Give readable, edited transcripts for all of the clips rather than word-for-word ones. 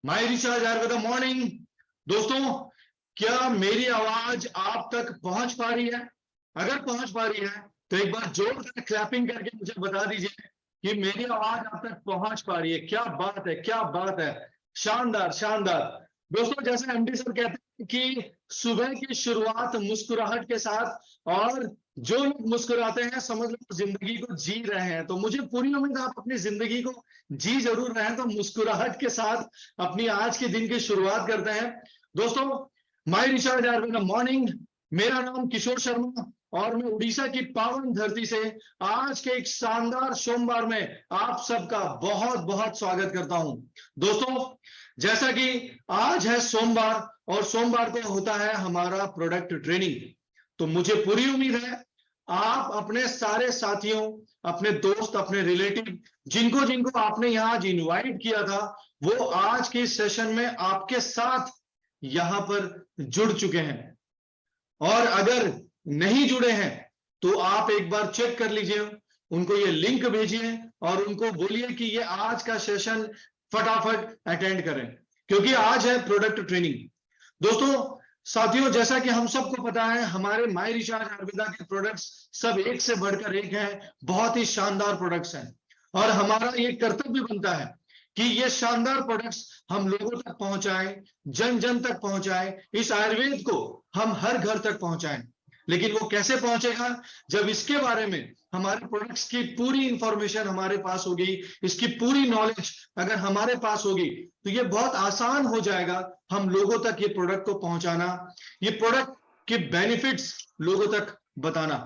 My recharge Ayurveda morning. दोस्तों, क्या मेरी आवाज आप तक पहुंच पा रही है? अगर पहुंच पा रही है तो एक बार जोरदार क्लैपिंग करके मुझे बता दीजिए कि मेरी आवाज आप तक पहुंच पा रही है। क्या बात है, क्या बात है, शानदार शानदार। दोस्तों, जैसे एमडी सर कहते हैं कि सुबह की शुरुआत मुस्कुराहट के साथ, और जो लोग मुस्कुराते हैं समझ लो जिंदगी को जी रहे हैं। तो मुझे पूरी उम्मीद है आप अपनी जिंदगी को जी जरूर रहे हैं। तो मुस्कुराहट के साथ अपनी आज के दिन की शुरुआत करते हैं। दोस्तों, माय रिचार्ज आयुर्वेदा मॉर्निंग, मेरा नाम किशोर शर्मा और मैं उड़ीसा की पावन धरती से आज के एक शानदार सोमवार में आप सबका बहुत बहुत स्वागत करता हूं। दोस्तों, जैसा कि आज है सोमवार और सोमवार को होता है हमारा प्रोडक्ट ट्रेनिंग, तो मुझे पूरी उम्मीद है आप अपने सारे साथियों, अपने दोस्त, अपने रिलेटिव, जिनको जिनको आपने यहां आज इनवाइट किया था, वो आज के सेशन में आपके साथ यहां पर जुड़ चुके हैं। और अगर नहीं जुड़े हैं तो आप एक बार चेक कर लीजिए, उनको ये लिंक भेजिए और उनको बोलिए कि ये आज का सेशन फटाफट अटेंड करें, क्योंकि आज है प्रोडक्ट ट्रेनिंग। दोस्तों साथियों, जैसा कि हम सबको पता है, हमारे माय रिचार्ज आयुर्वेदा के प्रोडक्ट्स सब एक से बढ़कर एक हैं, बहुत ही शानदार प्रोडक्ट्स हैं। और हमारा ये कर्तव्य बनता है कि ये शानदार प्रोडक्ट्स हम लोगों तक पहुंचाएं, जन जन तक पहुंचाएं, इस आयुर्वेद को हम हर घर तक पहुंचाएं। लेकिन वो कैसे पहुंचेगा? जब इसके बारे में हमारे प्रोडक्ट्स की पूरी इंफॉर्मेशन हमारे पास होगी, इसकी पूरी नॉलेज अगर हमारे पास होगी, तो ये बहुत आसान हो जाएगा हम लोगों तक ये प्रोडक्ट को पहुंचाना, ये प्रोडक्ट के बेनिफिट्स लोगों तक बताना।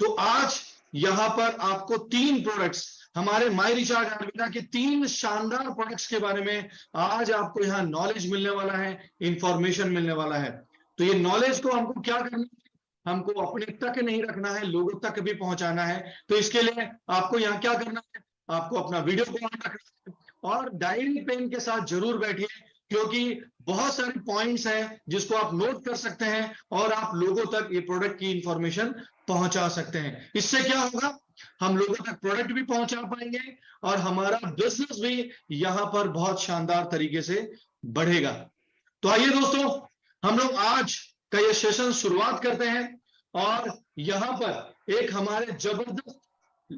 तो आज यहां पर आपको 3 प्रोडक्ट्स, हमारे माय रिचार्ज आयुर्वेदा के 3 शानदार प्रोडक्ट्स के बारे में आज आपको यहां नॉलेज मिलने वाला है, इंफॉर्मेशन मिलने वाला है। तो ये नॉलेज को हमको क्या करना है? हमको अपने तक नहीं रखना है, लोगों तक भी पहुंचाना है। तो इसके लिए आपको यहाँ क्या करना है? आपको अपना वीडियो को ऑन रखना है और डायरी पेन के साथ जरूर बैठिए, क्योंकि बहुत सारे पॉइंट्स हैं जिसको आप नोट कर सकते हैं और आप लोगों तक ये प्रोडक्ट की इंफॉर्मेशन पहुंचा सकते हैं। इससे क्या होगा? हम लोगों तक प्रोडक्ट भी पहुंचा पाएंगे और हमारा बिजनेस भी यहां पर बहुत शानदार तरीके से बढ़ेगा। तो आइए दोस्तों, हम लोग आज का ये सेशन शुरुआत करते हैं। और यहां पर एक हमारे जबरदस्त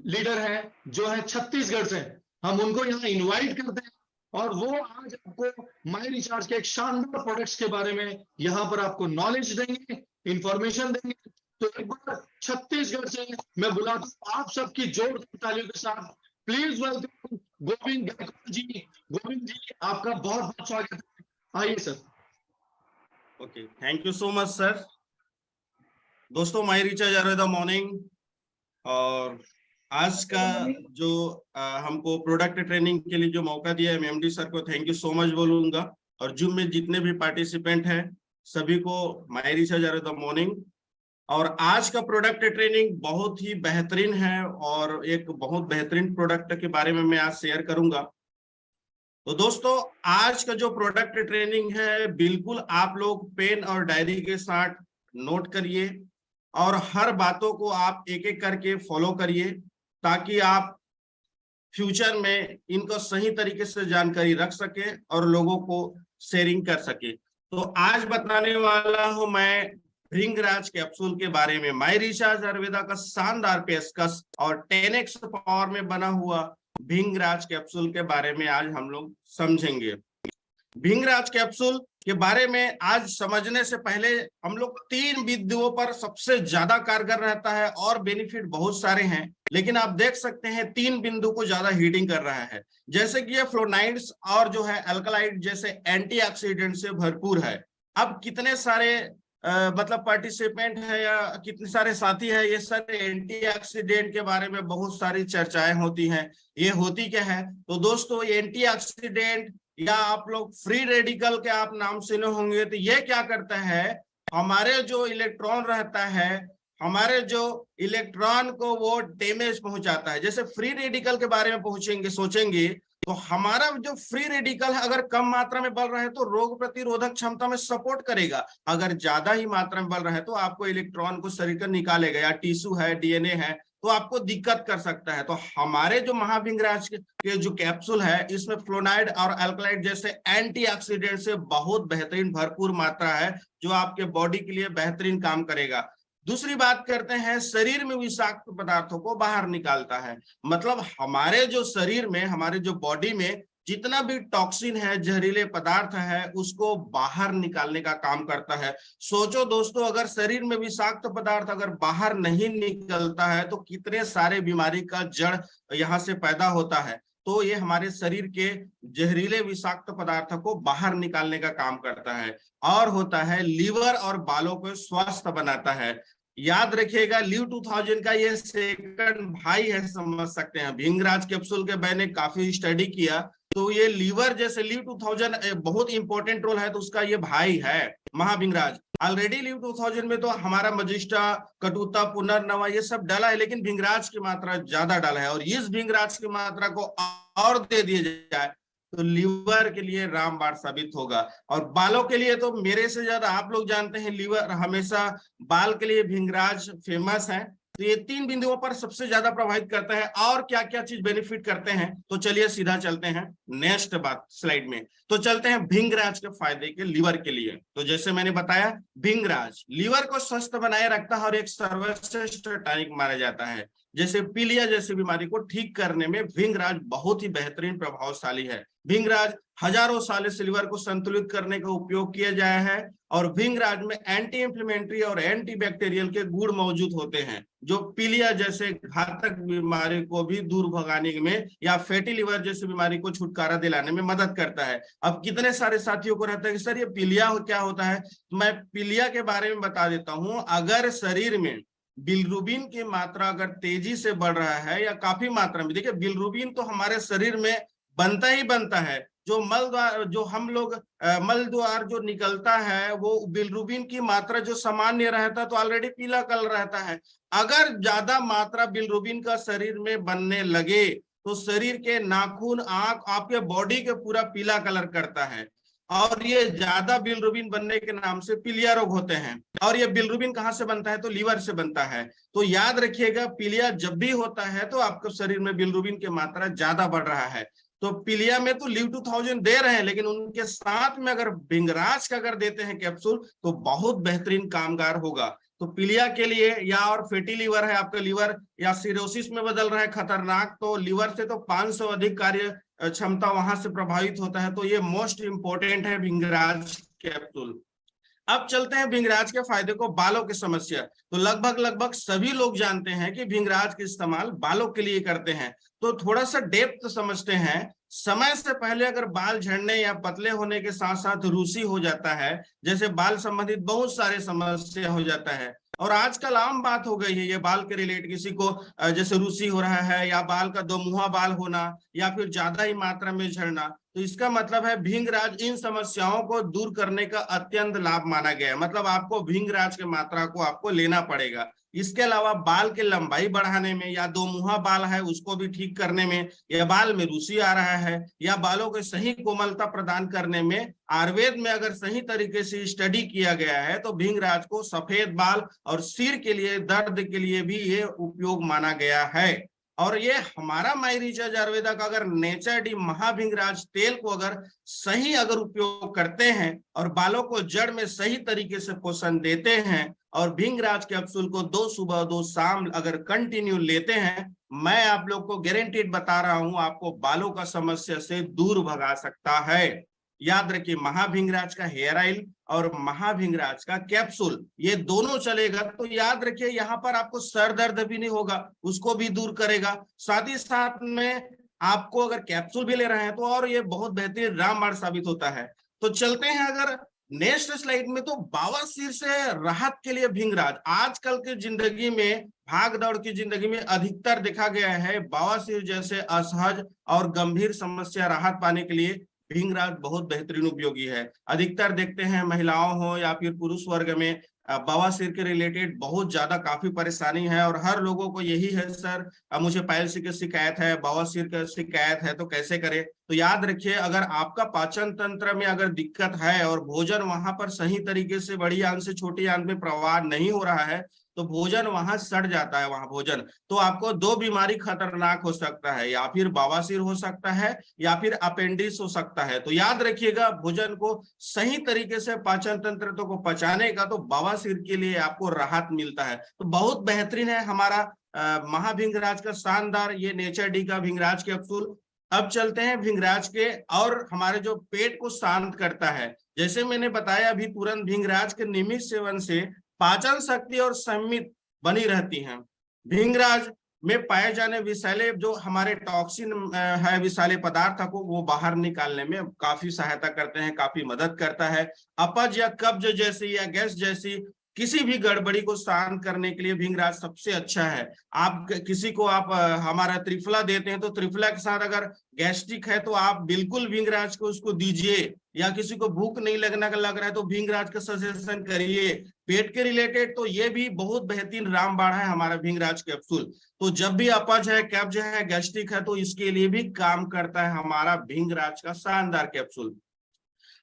लीडर है जो है छत्तीसगढ़ से, हम उनको यहाँ इनवाइट करते हैं और वो आज आपको माय रिचार्ज के एक शानदार प्रोडक्ट्स के बारे में यहाँ पर आपको नॉलेज देंगे, इंफॉर्मेशन देंगे। तो एक बार छत्तीसगढ़ से मैं बुलाता हूँ आप सबकी जोरदार तालियों के साथ, प्लीज वेलकम गोविंद गायकवाड़ जी। गोविंद जी, आपका बहुत बहुत स्वागत है, आइए sir. Okay, thank you so much sir. दोस्तों, माय रिचार्ज आयुर्वेदा मॉर्निंग, और आज का जो हमको प्रोडक्ट ट्रेनिंग के लिए जो मौका दिया है, एमडी सर को थैंक यू सो मच बोलूंगा। और जूम में जितने भी पार्टिसिपेंट हैं सभी को माय रिचार्ज आयुर्वेदा मॉर्निंग। और आज का प्रोडक्ट ट्रेनिंग बहुत ही बेहतरीन है और एक बहुत बेहतरीन प्रोडक्ट के बारे में मैं आज शेयर करूंगा। तो दोस्तों, आज का जो प्रोडक्ट ट्रेनिंग है, बिल्कुल आप लोग पेन और डायरी के साथ नोट करिए और हर बातों को आप एक एक करके फॉलो करिए, ताकि आप फ्यूचर में इनको सही तरीके से जानकारी रख सके और लोगों को शेयरिंग कर सके। तो आज बताने वाला हूं मैं भृंगराज कैप्सूल के बारे में, माय रिचार्ज आयुर्वेदा का शानदार पेशकश और 10x पावर में बना हुआ भृंगराज कैप्सूल के बारे में आज हम लोग समझेंगे। भृंगराज कैप्सूल के बारे में आज समझने से पहले हम लोग 3 बिंदुओं पर सबसे ज्यादा कारगर रहता है, और बेनिफिट बहुत सारे हैं, लेकिन आप देख सकते हैं 3 बिंदु को ज्यादा हीटिंग कर रहा है। जैसे कि ये फ्लोनाइड्स और जो है अल्कलाइड जैसे एंटीऑक्सीडेंट से भरपूर है। अब कितने सारे मतलब पार्टिसिपेंट है या कितने सारे साथी है, ये सारे एंटीऑक्सीडेंट के बारे में बहुत सारी चर्चाएं होती हैं। ये होती क्या है? तो दोस्तों, ये एंटीऑक्सीडेंट या आप लोग फ्री रेडिकल के आप नाम सुने होंगे, तो ये क्या करता है, हमारे जो इलेक्ट्रॉन रहता है, हमारे जो इलेक्ट्रॉन को वो डैमेज पहुंचाता है। जैसे फ्री रेडिकल के बारे में पहुंचेंगे सोचेंगे, तो हमारा जो फ्री रेडिकल है अगर कम मात्रा में बढ़ रहा है तो रोग प्रतिरोधक क्षमता में सपोर्ट करेगा, अगर ज्यादा ही मात्रा में बढ़ रहा है तो आपको इलेक्ट्रॉन को शरीर का निकालेगा। या टिश्यू है, डीएनए है, तो आपको दिक्कत कर सकता है। तो हमारे जो महाभिंगराज के जो कैप्सूल है, इसमें फ्लोनाइड और अल्कलाइड जैसे एंटीऑक्सीडेंट से बहुत बेहतरीन भरपूर मात्रा है, जो आपके बॉडी के लिए बेहतरीन काम करेगा। दूसरी बात करते हैं, शरीर में विषाक्त पदार्थों को बाहर निकालता है। मतलब हमारे जो शरीर में, हमारे जो बॉडी में जितना भी टॉक्सिन है, जहरीले पदार्थ है, उसको बाहर निकालने का काम करता है। सोचो दोस्तों, अगर शरीर में विषाक्त पदार्थ अगर बाहर नहीं निकलता है तो कितने सारे बीमारी का जड़ यहाँ से पैदा होता है। तो ये हमारे शरीर के जहरीले विषाक्त पदार्थों को बाहर निकालने का काम करता है। और होता है लीवर और बालों को स्वस्थ बनाता है। याद रखिएगा, लिव 2000 का ये सेकंड भाई है, समझ सकते हैं। भिंगराज कैप्सूल के मैंने काफी स्टडी किया, तो ये लीवर जैसे लिव 2000 बहुत इंपॉर्टेंट रोल है, तो उसका ये भाई है महाभिंगराज। ऑलरेडी लिव 2000 में तो हमारा मजिस्ट्रा, कटुता, पुनर्नवा ये सब डाला है, लेकिन भिंगराज की मात्रा ज्यादा डाला है। और इस भिंगराज की मात्रा को और दे दिया जाए तो लीवर के लिए रामबाण साबित होगा। और बालों के लिए तो मेरे से ज्यादा आप लोग जानते हैं, लीवर हमेशा बाल के लिए भिंगराज फेमस है। तो ये 3 बिंदुओं पर सबसे ज्यादा प्रभावित करता है। और क्या क्या चीज बेनिफिट करते हैं, तो चलिए सीधा चलते हैं नेक्स्ट बात स्लाइड में। तो चलते हैं भिंगराज के फायदे के लीवर के लिए। तो जैसे मैंने बताया, भिंगराज लीवर को स्वस्थ बनाए रखता है और एक सर्वश्रेष्ठ टॉनिक माना जाता है। जैसे पीलिया जैसी बीमारी को ठीक करने में भिंगराज बहुत ही बेहतरीन प्रभावशाली है। भिंगराज हजारों साल से लीवर को संतुलित करने का उपयोग किया जाया है। और भिंगराज में एंटी इंफ्लेमेटरी और एंटी बैक्टीरियल के गुण मौजूद होते हैं, जो पीलिया जैसे घातक बीमारी को भी दूर भगाने में या फैटी लिवर जैसी बीमारी को छुटकारा दिलाने में मदद करता है। अब कितने सारे साथियों को रहता है कि सर ये पीलिया क्या होता है, तो मैं पीलिया के बारे में बता देता हूं। अगर शरीर में बिलिरुबिन की मात्रा अगर तेजी से बढ़ रहा है या काफी मात्रा में, देखिए बिलिरुबिन तो हमारे शरीर में बनता ही बनता है। जो मल द्वार, जो हम लोग मल द्वार जो निकलता है, वो बिलिरुबिन की मात्रा जो सामान्य रहता है तो ऑलरेडी पीला कलर रहता है। अगर ज्यादा मात्रा बिलिरुबिन का शरीर में बनने लगे तो शरीर के नाखून, आंख, आपके बॉडी के पूरा पीला कलर करता है। और ये ज्यादा बिलिरुबिन बनने के नाम से पीलिया रोग होते हैं। और ये बिलिरुबिन कहाँ से बनता है, तो लीवर से बनता है। तो याद रखिएगा, पीलिया जब भी होता है तो आपके शरीर में बिलिरुबिन की मात्रा ज्यादा बढ़ रहा है। तो पीलिया में तो लिव 2000 दे रहे हैं, लेकिन उनके साथ में अगर भिंगराज का अगर देते हैं कैप्सूल तो बहुत बेहतरीन कामगार होगा। तो पीलिया के लिए, या और फैटी लीवर है आपका, लीवर या सिरोसिस में बदल रहा है खतरनाक, तो लीवर से तो 500 अधिक कार्य क्षमता वहां से प्रभावित होता है। तो ये मोस्ट इंपोर्टेंट है भिंगराज कैप्सूल। अब चलते हैं भिंगराज के फायदे को, बालों की समस्या। तो लगभग सभी लोग जानते हैं कि भिंगराज का इस्तेमाल बालों के लिए करते हैं। तो थोड़ा सा डेप्थ समझते हैं। समय से पहले अगर बाल झड़ने या पतले होने के साथ साथ रूसी हो जाता है, जैसे बाल संबंधित बहुत सारे समस्या हो जाता है। और आजकल आम बात हो गई है ये बाल के रिलेट, किसी को जैसे रूसी हो रहा है, या बाल का दोमुहा बाल होना, या फिर ज्यादा ही मात्रा में झड़ना, तो इसका मतलब है भिंगराज इन समस्याओं को दूर करने का अत्यंत लाभ माना गया है। मतलब आपको भिंगराज की मात्रा को आपको लेना पड़ेगा। इसके अलावा बाल की लंबाई बढ़ाने में, या दोमुहा बाल है उसको भी ठीक करने में, या बाल में रूसी आ रहा है, या बालों को सही कोमलता प्रदान करने में आयुर्वेद में अगर सही तरीके से स्टडी किया गया है तो भिंगराज को सफेद बाल और सिर के लिए दर्द के लिए भी ये उपयोग माना गया है। और ये हमारा माई रिचार्ज आयुर्वेदा का अगर नेचर डी महाभिंगराज तेल को अगर सही अगर उपयोग करते हैं और बालों को जड़ में सही तरीके से पोषण देते हैं और भिंगराज कैप्सूल को 2 सुबह 2 शाम अगर कंटिन्यू लेते हैं, मैं आप लोग को गारंटीड बता रहा हूं, आपको बालों का समस्या से दूर भगा सकता है। याद रखिए, महाभिंगराज का हेयर ऑयल और महाभिंगराज का कैप्सूल ये दोनों चलेगा तो याद रखिए यहाँ पर आपको सर दर्द भी नहीं होगा, उसको भी दूर करेगा। साथ ही साथ में आपको अगर कैप्सूल भी ले रहे हैं तो और ये बहुत बेहतरीन रामबाण साबित होता है। तो चलते हैं अगर नेक्स्ट स्लाइड में, तो बवासीर से राहत के लिए भिंगराज। आजकल की जिंदगी में, भाग दौड़ की जिंदगी में अधिकतर देखा गया है बवासीर जैसे असहज और गंभीर समस्या राहत पाने के लिए भिंगराज बहुत बेहतरीन उपयोगी है। अधिकतर देखते हैं महिलाओं हो या फिर पुरुष वर्ग में बवासीर के रिलेटेड बहुत ज्यादा काफी परेशानी है और हर लोगों को यही है, सर मुझे पाइल्स की शिकायत है, बवासीर की शिकायत है, तो कैसे करें। तो याद रखिए, अगर आपका पाचन तंत्र में अगर दिक्कत है और भोजन वहां पर सही तरीके से बड़ी आंत से छोटी आंत में प्रवाह नहीं हो रहा है, तो भोजन वहां सड़ जाता है, वहां भोजन, तो आपको दो बीमारी खतरनाक हो सकता है, या फिर बवासीर हो सकता है या फिर अपेंडिक्स हो सकता है। तो याद रखिएगा, भोजन को सही तरीके से पाचन तंत्र को पचाने का, तो बवासीर के लिए आपको राहत मिलता है। तो बहुत बेहतरीन है हमारा महाभिंगराज का शानदार ये नेचर डी का भिंगराज कैप्सूल। अब चलते हैं भिंगराज के, और हमारे जो पेट को शांत करता है, जैसे मैंने बताया अभी तुरंत, भिंगराज के नियमित सेवन से पाचन शक्ति और संमित बनी रहती है। भिंगराज में पाए जाने विषैले जो हमारे टॉक्सिन है, विषैले पदार्थ को वो बाहर निकालने में काफी सहायता करते हैं, काफी मदद करता है। अपच या कब्ज जैसी या गैस जैसी किसी भी गड़बड़ी को शांत करने के लिए भिंगराज सबसे अच्छा है। आप किसी को आप हमारा त्रिफला देते हैं, तो त्रिफला के साथ अगर गैस्ट्रिक है तो आप बिल्कुल भिंगराज को उसको दीजिए, या किसी को भूख नहीं लग रहा है तो भिंगराज का सजेशन करिए। पेट के रिलेटेड तो ये भी बहुत बेहतरीन रामबाण है हमारा भिंगराज कैप्सूल। तो जब भी अपच है, कब्ज है, गैस्ट्रिक है, तो इसके लिए भी काम करता है हमारा भिंगराज का शानदार कैप्सूल।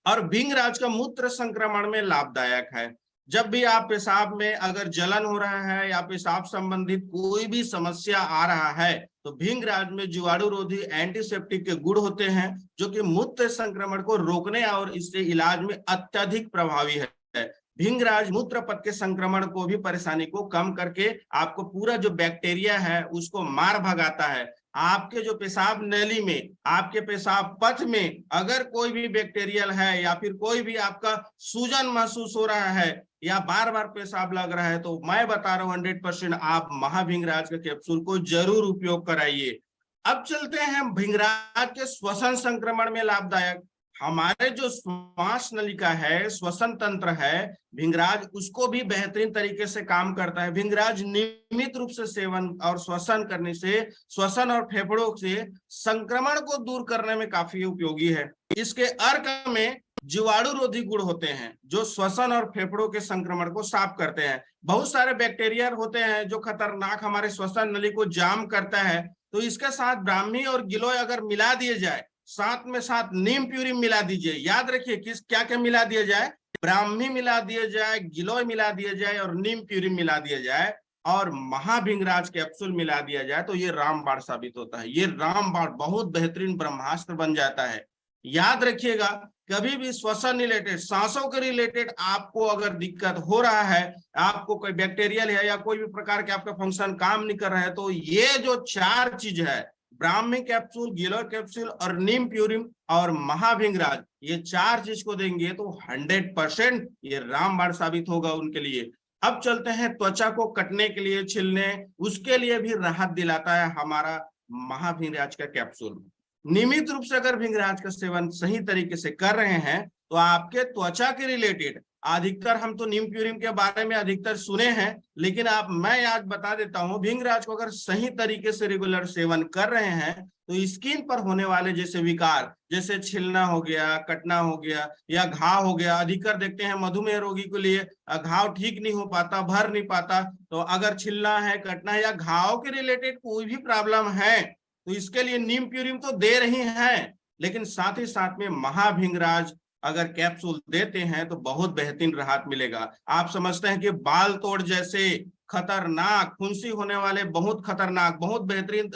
और भिंगराज का मूत्र संक्रमण में लाभदायक है। जब भी आप पेशाब में अगर जलन हो रहा है या पेशाब संबंधित कोई भी समस्या आ रहा है, तो भिंगराज में जीवाणु रोधी एंटीसेप्टिक के गुण होते हैं, जो कि मूत्र संक्रमण को रोकने और इससे इलाज में अत्यधिक प्रभावी है। भिंगराज मूत्र पथ के संक्रमण को भी, परेशानी को कम करके आपको पूरा जो बैक्टीरिया है उसको मार भगाता है। आपके जो पेशाब नली में, आपके पेशाब पथ में अगर कोई भी बैक्टीरियल है, या फिर कोई भी आपका सूजन महसूस हो रहा है, या बार बार पेशाब लग रहा है, तो मैं बता रहा हूं 100% आप महाभिंगराज के कैप्सूल को जरूर उपयोग कराइए। अब चलते हैं भिंगराज के श्वसन संक्रमण में लाभदायक। हमारे जो श्वास नलिका है, श्वसन तंत्र है, भिंगराज उसको भी बेहतरीन तरीके से काम करता है। भिंगराज नियमित रूप से सेवन और श्वसन करने से श्वसन और फेफड़ों से संक्रमण को दूर करने में काफी उपयोगी है। इसके अर्क में जीवाणु रोधी गुण होते हैं, जो श्वसन और फेफड़ों के संक्रमण को साफ करते हैं। बहुत सारे बैक्टीरिया होते हैं जो खतरनाक हमारे श्वसन नली को जाम करता है, तो इसके साथ ब्राह्मी और गिलोय अगर मिला दिए जाए, साथ में साथ नीम प्यूरिन मिला दीजिए। याद रखिए किस क्या क्या मिला दिया जाए, ब्राह्मी मिला दिया जाए, गिलोय मिला दिया जाए और नीम प्यूरिन मिला दिया जाए, और महाभिंगराज कैप्सूल मिला दिया जाए, तो ये रामबाण साबित होता है। ये रामबाण बहुत बेहतरीन ब्रह्मास्त्र बन जाता है। याद रखिएगा, कभी भी श्वसन रिलेटेड, सांसों के रिलेटेड आपको अगर दिक्कत हो रहा है, आपको कोई बैक्टीरियल है या कोई भी प्रकार के आपका फंक्शन काम नहीं कर रहा है, तो ये जो चार चीज है, ब्राह्मी कैप्सूल, गिलोय कैप्सूल और नीम प्यूरिन और महाभिंगराज, ये चार चीज को देंगे तो 100% ये रामबाण साबित होगा उनके लिए। अब चलते हैं त्वचा को कटने के लिए, छिलने, उसके लिए भी राहत दिलाता है हमारा महाभिंगराज का कैप्सूल। नियमित रूप से अगर भिंगराज का सेवन सही तरीके से कर रहे हैं, तो आपके त्वचा के रिलेटेड अधिकतर, हम तो नीम प्यूरिन के बारे में अधिकतर सुने हैं, लेकिन मैं आज बता देता हूं, भिंगराज को अगर सही तरीके से रेगुलर सेवन कर रहे हैं, तो स्किन पर होने वाले जैसे विकार, जैसे छिलना हो गया, कटना हो गया या घाव हो गया, अधिकतर देखते हैं मधुमेह रोगी के लिए घाव ठीक नहीं हो पाता, भर नहीं पाता, तो अगर छिलना है, कटना है या घाव के रिलेटेड कोई भी प्रॉब्लम है, तो इसके लिए नीम प्यूरिन तो दे रही हैं, लेकिन साथ ही साथ में महाभिंगराज अगर कैप्सूल देते हैं तो बहुत बेहतरीन राहत मिलेगा। आप समझते हैं कि बाल तोड़ जैसे खतरनाक, फुंसी होने वाले बहुत खतरनाक, बहुत बेहतरीन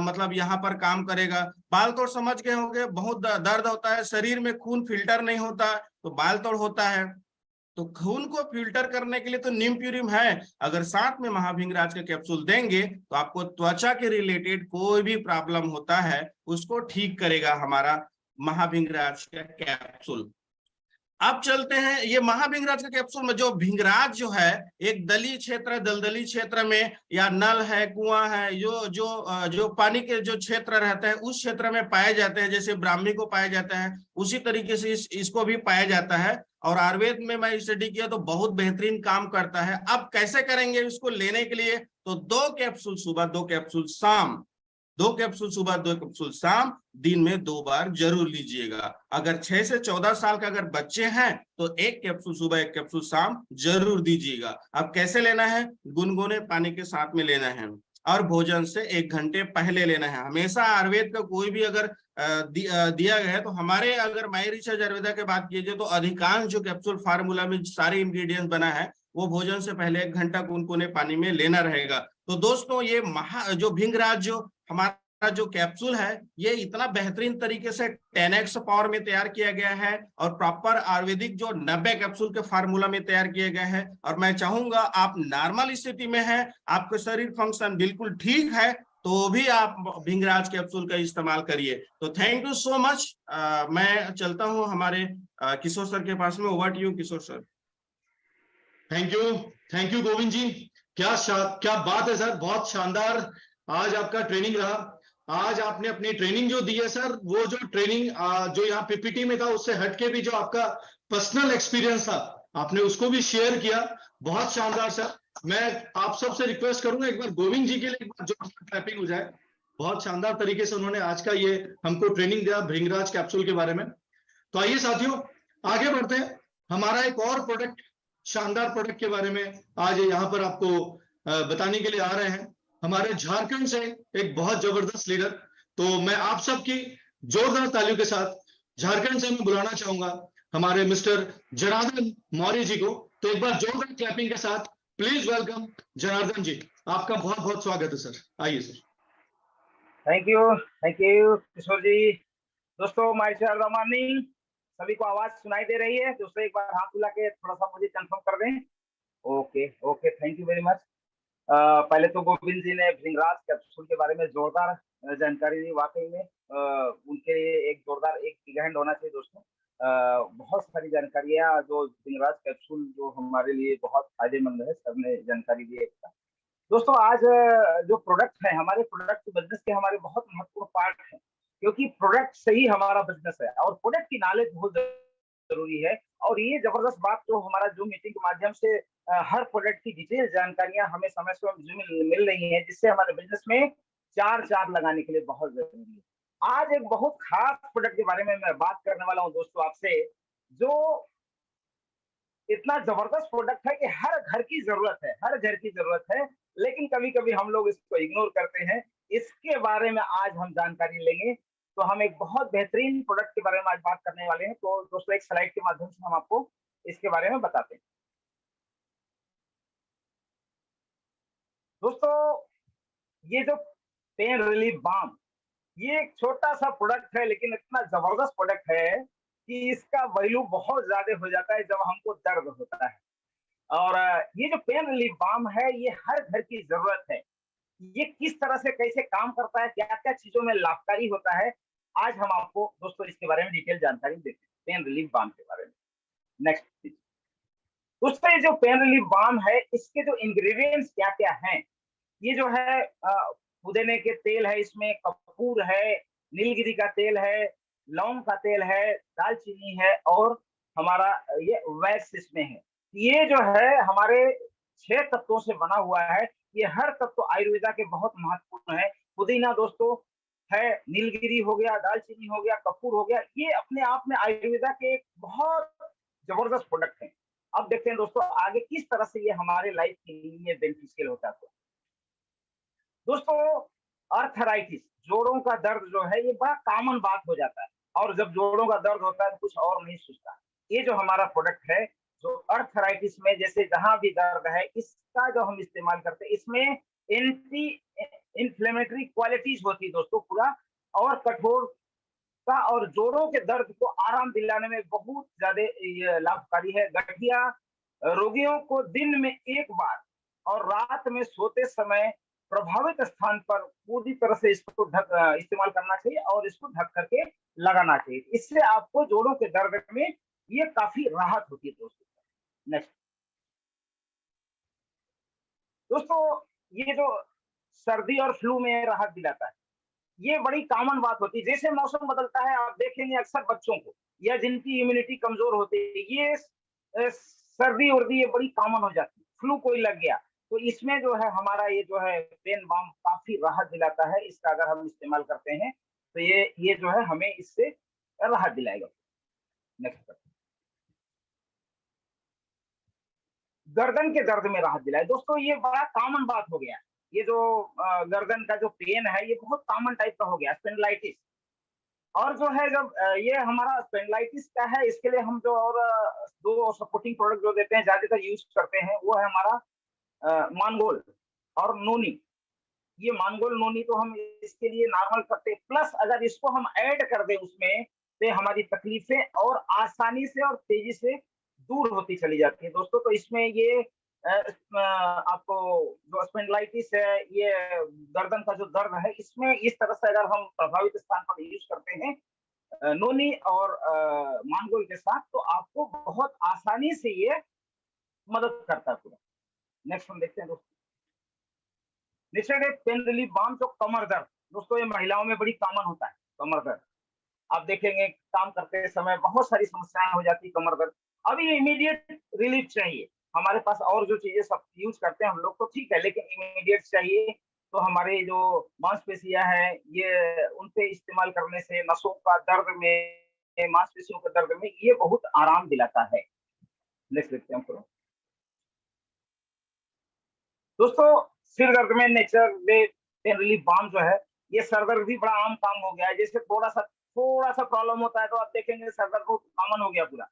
मतलब यहाँ पर काम करेगा। बाल तोड़ समझ गए होंगे, बहुत दर्द होता है, शरीर में खून फिल्टर नहीं होता तो बाल तोड़ होता है, तो खून को फिल्टर करने के लिए तो नीम प्यूरिन है, अगर साथ में महाभिंगराज के कैप्सूल देंगे तो आपको त्वचा के रिलेटेड कोई भी प्रॉब्लम होता है उसको ठीक करेगा हमारा महाभिंगराज का कैप्सूल। अब चलते हैं, ये महाभिंगराज के कैप्सूल में जो भिंगराज जो है, एक दलदली क्षेत्र, दलदली क्षेत्र में या नल है, कुआं है, जो पानी के जो क्षेत्र रहता है उस क्षेत्र में पाए जाते हैं, जैसे ब्राह्मी को पाया जाता है उसी तरीके से इसको भी पाया जाता है। और आयुर्वेद में मैं स्टडी किया तो बहुत बेहतरीन काम करता है। अब कैसे करेंगे इसको लेने के लिए, तो 2 कैप्सूल सुबह, 2 कैप्सूल शाम, 2 कैप्सूल सुबह, 2 कैप्सूल शाम, दिन में 2 बार जरूर लीजिएगा। अगर 6 से 14 साल का अगर बच्चे हैं तो 1 कैप्सूल सुबह, 1 कैप्सूल शाम जरूर दीजिएगा। अब कैसे लेना है, गुनगुने पानी के साथ में लेना है। और भोजन से 1 घंटे पहले लेना है। हमेशा आयुर्वेद का कोई भी अगर दिया गया है तो हमारे अगर माई रिसर्च आयुर्वेदा की बात कीजिए तो अधिकांश जो कैप्सूल फार्मूला में सारे इंग्रेडिएंट्स बना है वो भोजन से पहले 1 घंटा गुनगुने पानी में लेना रहेगा। तो दोस्तों ये जो भिंगराज जो हमारा जो कैप्सूल है ये इतना बेहतरीन तरीके से 10x पावर में तैयार किया गया है और प्रॉपर आयुर्वेदिक जो 90 कैप्सूल के फार्मूला में तैयार किया गया है। और मैं चाहूंगा आप नॉर्मल स्थिति में है, आपका शरीर फंक्शन बिल्कुल ठीक है तो भी आप भिंगराज कैप्सूल का इस्तेमाल करिए। तो थैंक यू सो मच। मैं चलता हूं हमारे किशोर सर के पास में। Over to you Kishore sir. Thank you Govind ji. क्या बात है सर, बहुत शानदार आज आपका ट्रेनिंग रहा। आज आपने अपनी ट्रेनिंग जो दी है सर, वो जो ट्रेनिंग जो यहाँ पीपीटी में था उससे हटके भी जो आपका पर्सनल एक्सपीरियंस था आपने उसको भी शेयर किया। बहुत शानदार सर। मैं आप सबसे रिक्वेस्ट करूंगा एक बार गोविंद जी के लिए एक बार जो क्लैपिंग हो जाए। बहुत शानदार तरीके से उन्होंने आज का ये हमको ट्रेनिंग दिया भृंगराज कैप्सूल के बारे में। तो आइए साथियों आगे बढ़ते हैं। हमारा एक और प्रोडक्ट, शानदार प्रोडक्ट के बारे में आज यहाँ पर आपको बताने के लिए आ रहे हैं हमारे झारखंड से एक बहुत जबरदस्त लीडर। तो मैं आप सबकी जोरदार तालियों के साथ झारखंड से मैं बुलाना चाहूंगा हमारे मिस्टर जनार्दन मौर्य जी को। तो एक बार जोरदार क्लैपिंग के साथ प्लीज वेलकम जनार्दन जी। आपका बहुत बहुत स्वागत है सर। आइए सर। थैंक यू किशोर जी। दोस्तों माय मॉर्निंग, सभी को आवाज सुनाई दे रही है? दोस्तों एक बार हाथ मिला के थोड़ा सा मुझे कंफर्म कर दें। Okay thank you very much. पहले तो गोविंद जी ने भिंगराज कैप्सूल के बारे में जोरदार जानकारी दी। वाकई में उनके लिए एक जोरदार एक बिग हैंड होना चाहिए दोस्तों। बहुत सारी जानकारियां जो भिंगराज कैप्सूल जो हमारे लिए बहुत फायदेमंद है, सर ने जानकारी दी है। दोस्तों आज जो प्रोडक्ट है हमारे प्रोडक्ट बिजनेस के हमारे बहुत महत्वपूर्ण पार्ट है, क्योंकि प्रोडक्ट से ही हमारा बिजनेस है और प्रोडक्ट की नॉलेज बहुत जरूरी है। और ये जबरदस्त बात जो हमारा जूम मीटिंग के माध्यम से हर प्रोडक्ट की डिटेल जानकारियां हमें समय से मिल रही है, जिससे हमारे बिजनेस में चार लगाने के लिए बहुत जरूरी है। आज एक बहुत खास प्रोडक्ट के बारे में मैं बात करने वाला हूँ दोस्तों आपसे, जो इतना जबरदस्त प्रोडक्ट है कि हर घर की जरूरत है, लेकिन कभी कभी हम लोग इसको इग्नोर करते हैं। इसके बारे में आज हम जानकारी लेंगे। तो हम एक बहुत बेहतरीन प्रोडक्ट के बारे में आज बात करने वाले हैं। तो दोस्तों एक स्लाइड के माध्यम से हम आपको इसके बारे में बताते हैं। दोस्तों ये जो पेन रिलीफ बाम, ये एक छोटा सा प्रोडक्ट है, लेकिन इतना जबरदस्त प्रोडक्ट है कि इसका वैल्यू बहुत ज्यादा हो जाता है जब हमको दर्द होता है। और ये जो पेन रिलीफ बाम है ये हर घर की जरूरत है। ये किस तरह से कैसे काम करता है, क्या क्या चीजों में लाभकारी होता है, आज हम आपको दोस्तों इसके बारे में डिटेल जानकारी देते हैं, पेन रिलीफ बाम के बारे में। Next please. दोस्तों ये जो पेन रिलीफ बाम है इसके जो इंग्रेडिएंट्स क्या क्या हैं, ये जो है पुदीने के तेल है, इसमें कपूर है, नीलगिरी का तेल है, लौंग का तेल है, दालचीनी है और हमारा ये वैक्स इसमें है। ये जो है हमारे 6 तत्वों से बना हुआ है। ये हर तत्व आयुर्वेदा के बहुत महत्वपूर्ण है। पुदीना दोस्तों है, नीलगिरी हो गया, दालचीनी हो गया, कपूर हो गया, ये अपने आप में आयुर्वेदा के एक बहुत जबरदस्त प्रोडक्ट है। अब देखते हैं दोस्तों आगे किस तरह से ये हमारे लाइफ के लिए बेनिफिशियल होता है। दोस्तों अर्थराइटिस, जोड़ों का दर्द जो है ये बड़ा कॉमन बात हो जाता है, और जब जोड़ों का दर्द होता है तो कुछ और नहीं सोचता। ये जो हमारा प्रोडक्ट है जो अर्थराइटिस में जैसे जहां भी दर्द है, इसका जो हम इस्तेमाल करते हैं इसमें एंटी इन्फ्लेमेटरी क्वालिटीज होती है दोस्तों पूरा, और कठोरता और जोड़ों के दर्द को आराम दिलाने में बहुत ज्यादा लाभकारी है। गठिया रोगियों को दिन में 1 बार और रात में सोते समय प्रभावित स्थान पर पूरी तरह से इसको इस्तेमाल करना चाहिए और इसको ढक करके लगाना चाहिए। इससे आपको जोड़ों के दर्द में ये काफी राहत होती है दोस्तों। नेक्स्ट दोस्तों, ये जो सर्दी और फ्लू में राहत दिलाता है, ये बड़ी कॉमन बात होती है। जैसे मौसम बदलता है आप देखेंगे अक्सर बच्चों को या जिनकी इम्यूनिटी कमजोर होती है, ये सर्दी उर्दी ये बड़ी कॉमन हो जाती है। फ्लू कोई लग गया तो इसमें जो है हमारा ये जो है पेन बाम काफी राहत दिलाता है। इसका अगर हम इस्तेमाल करते हैं तो ये जो है हमें इससे राहत दिलाएगा। नेक्स्ट, गर्दन के दर्द में राहत दिलाए। दोस्तों ये बड़ा कॉमन बात हो गया, ये जो गर्दन का जो पेन है ये बहुत कॉमन टाइप का हो गया, स्पेंडिलाइटिस। और जो है जब ये हमारा स्पेंडिलाइटिस का है, इसके लिए हम जो और दो सपोर्टिंग प्रोडक्ट जो देते हैं, ज्यादातर यूज करते हैं, वो है हमारा मानगोल और नोनी। ये मानगोल नोनी तो हम इसके लिए नॉर्मल करते हैं, प्लस अगर इसको हम ऐड कर दें उसमें, तो हमारी तकलीफें और आसानी से और तेजी से दूर होती चली जाती है दोस्तों। तो इसमें ये आपको जो स्पेंडिलाइटिस है, ये गर्दन का जो दर्द है, इसमें इस तरह से अगर हम प्रभावित स्थान पर यूज करते हैं नोनी और मानगोल के साथ, तो आपको बहुत आसानी से ये मदद करता है पूरा। नेक्स्ट हम देखते हैं दोस्तों, नेक्स्ट पेन रिलीफ बाम, जो कमर दर्द। दोस्तों ये महिलाओं में बड़ी कॉमन होता है कमर दर्द। आप देखेंगे काम करते समय बहुत सारी समस्याएं हो जाती है कमर दर्द। अभी इमीडिएट रिलीफ चाहिए, हमारे पास और जो चीजें सब यूज करते हैं हम लोग तो ठीक है, लेकिन इमीडिएट चाहिए। तो हमारे जो मांसपेशियां हैं, ये उन पे इस्तेमाल करने से नसों का दर्द में, मांसपेशियों के दर्द में ये बहुत आराम दिलाता है। नेक्स्ट देखते हैं हम दोस्तों, सिर दर्द में nature day pain relief balm जो है, ये सर दर्द भी बड़ा आम काम हो गया है। जैसे थोड़ा सा प्रॉब्लम होता है तो आप देखेंगे सर दर्द बहुत कॉमन हो गया पूरा।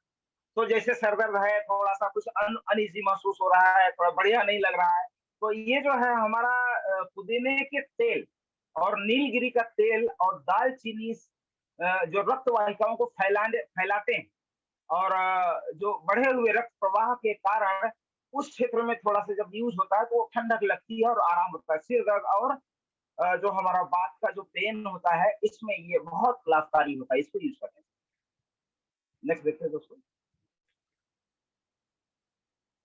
तो जैसे सर दर्द है, थोड़ा सा कुछ अनईजी महसूस हो रहा है, थोड़ा बढ़िया नहीं लग रहा है, तो ये जो है हमारा पुदीने के तेल और नीलगिरी का तेल और दालचीनी जो रक्त वाहिकाओं को फैलाते हैं, और जो बढ़े हुए रक्त प्रवाह के कारण उस क्षेत्र में थोड़ा सा जब यूज होता है तो वो ठंडक लगती है और आराम होता है। सिर दर्द और जो हमारा बात का जो पेन होता है, इसमें ये बहुत लाभकारी होता है, इसको यूज करते हैं। नेक्स्ट देखते हैं दोस्तों,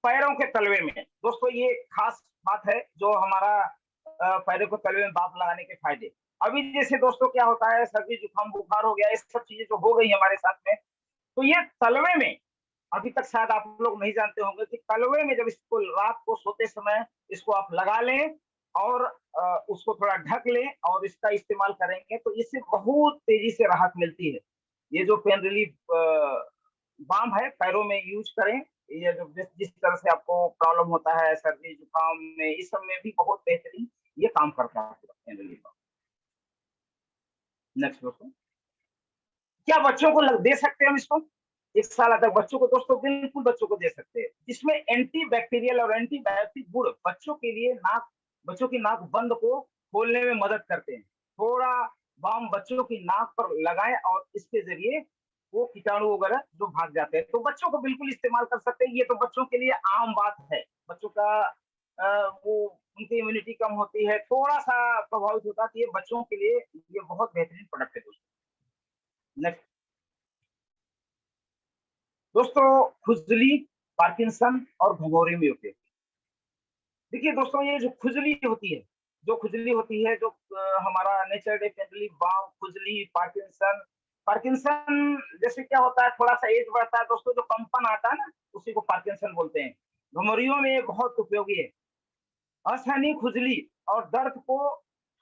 पैरों के तलवे में। दोस्तों ये खास बात है, जो हमारा पैरों के तलवे में बाप लगाने के फायदे। अभी जैसे दोस्तों क्या होता है, सर्दी जुकाम बुखार हो गया, ये सब चीजें जो हो गई हमारे साथ में, तो ये तलवे में अभी तक शायद आप लोग नहीं जानते होंगे कि तलवे में जब इसको रात को सोते समय इसको आप लगा लें और उसको थोड़ा ढक लें और इसका इस्तेमाल करेंगे, तो इससे बहुत तेजी से राहत मिलती है। ये जो पेन रिलीफ बाम है, पैरों में यूज करें। ये जो जिस तरह से आपको प्रॉब्लम होता है सर्दी जुकाम में, इस सब में भी बहुत बेहतरीन ये काम करता है पेन रिलीफ बाम। नेक्स्ट दोस्तों, क्या बच्चों को दे सकते हैं हम इसको? 1 साल तक बच्चों को दोस्तों बिल्कुल बच्चों को दे सकते हैं। इसमें एंटी बैक्टीरियल और एंटीबायोटिक गुण बच्चों के लिए बच्चों की नाक बंद को खोलने में मदद करते हैं। थोड़ा बाम बच्चों की नाक पर लगाएं और इसके जरिए वो कीटाणु वगैरह जो भाग जाते हैं, तो बच्चों को बिल्कुल इस्तेमाल कर सकते हैं। ये तो बच्चों के लिए आम बात है। बच्चों का वो उनकी इम्यूनिटी कम होती है, थोड़ा सा प्रभावित होता है, तो ये बच्चों के लिए ये बहुत बेहतरीन प्रोडक्ट है दोस्तों। नेक्स्ट दोस्तों, खुजली, पार्किंसन और घमौरी में उपयोग। देखिए दोस्तों, ये जो खुजली होती है, जो हमारा nature day pain relief balm, खुजली, पार्किंसन जैसे क्या होता है, थोड़ा सा एज बढ़ता है दोस्तों, जो कंपन आता है ना, उसी को पार्किंसन बोलते हैं। घमौरियों में ये बहुत उपयोगी है। असहनीय खुजली और दर्द को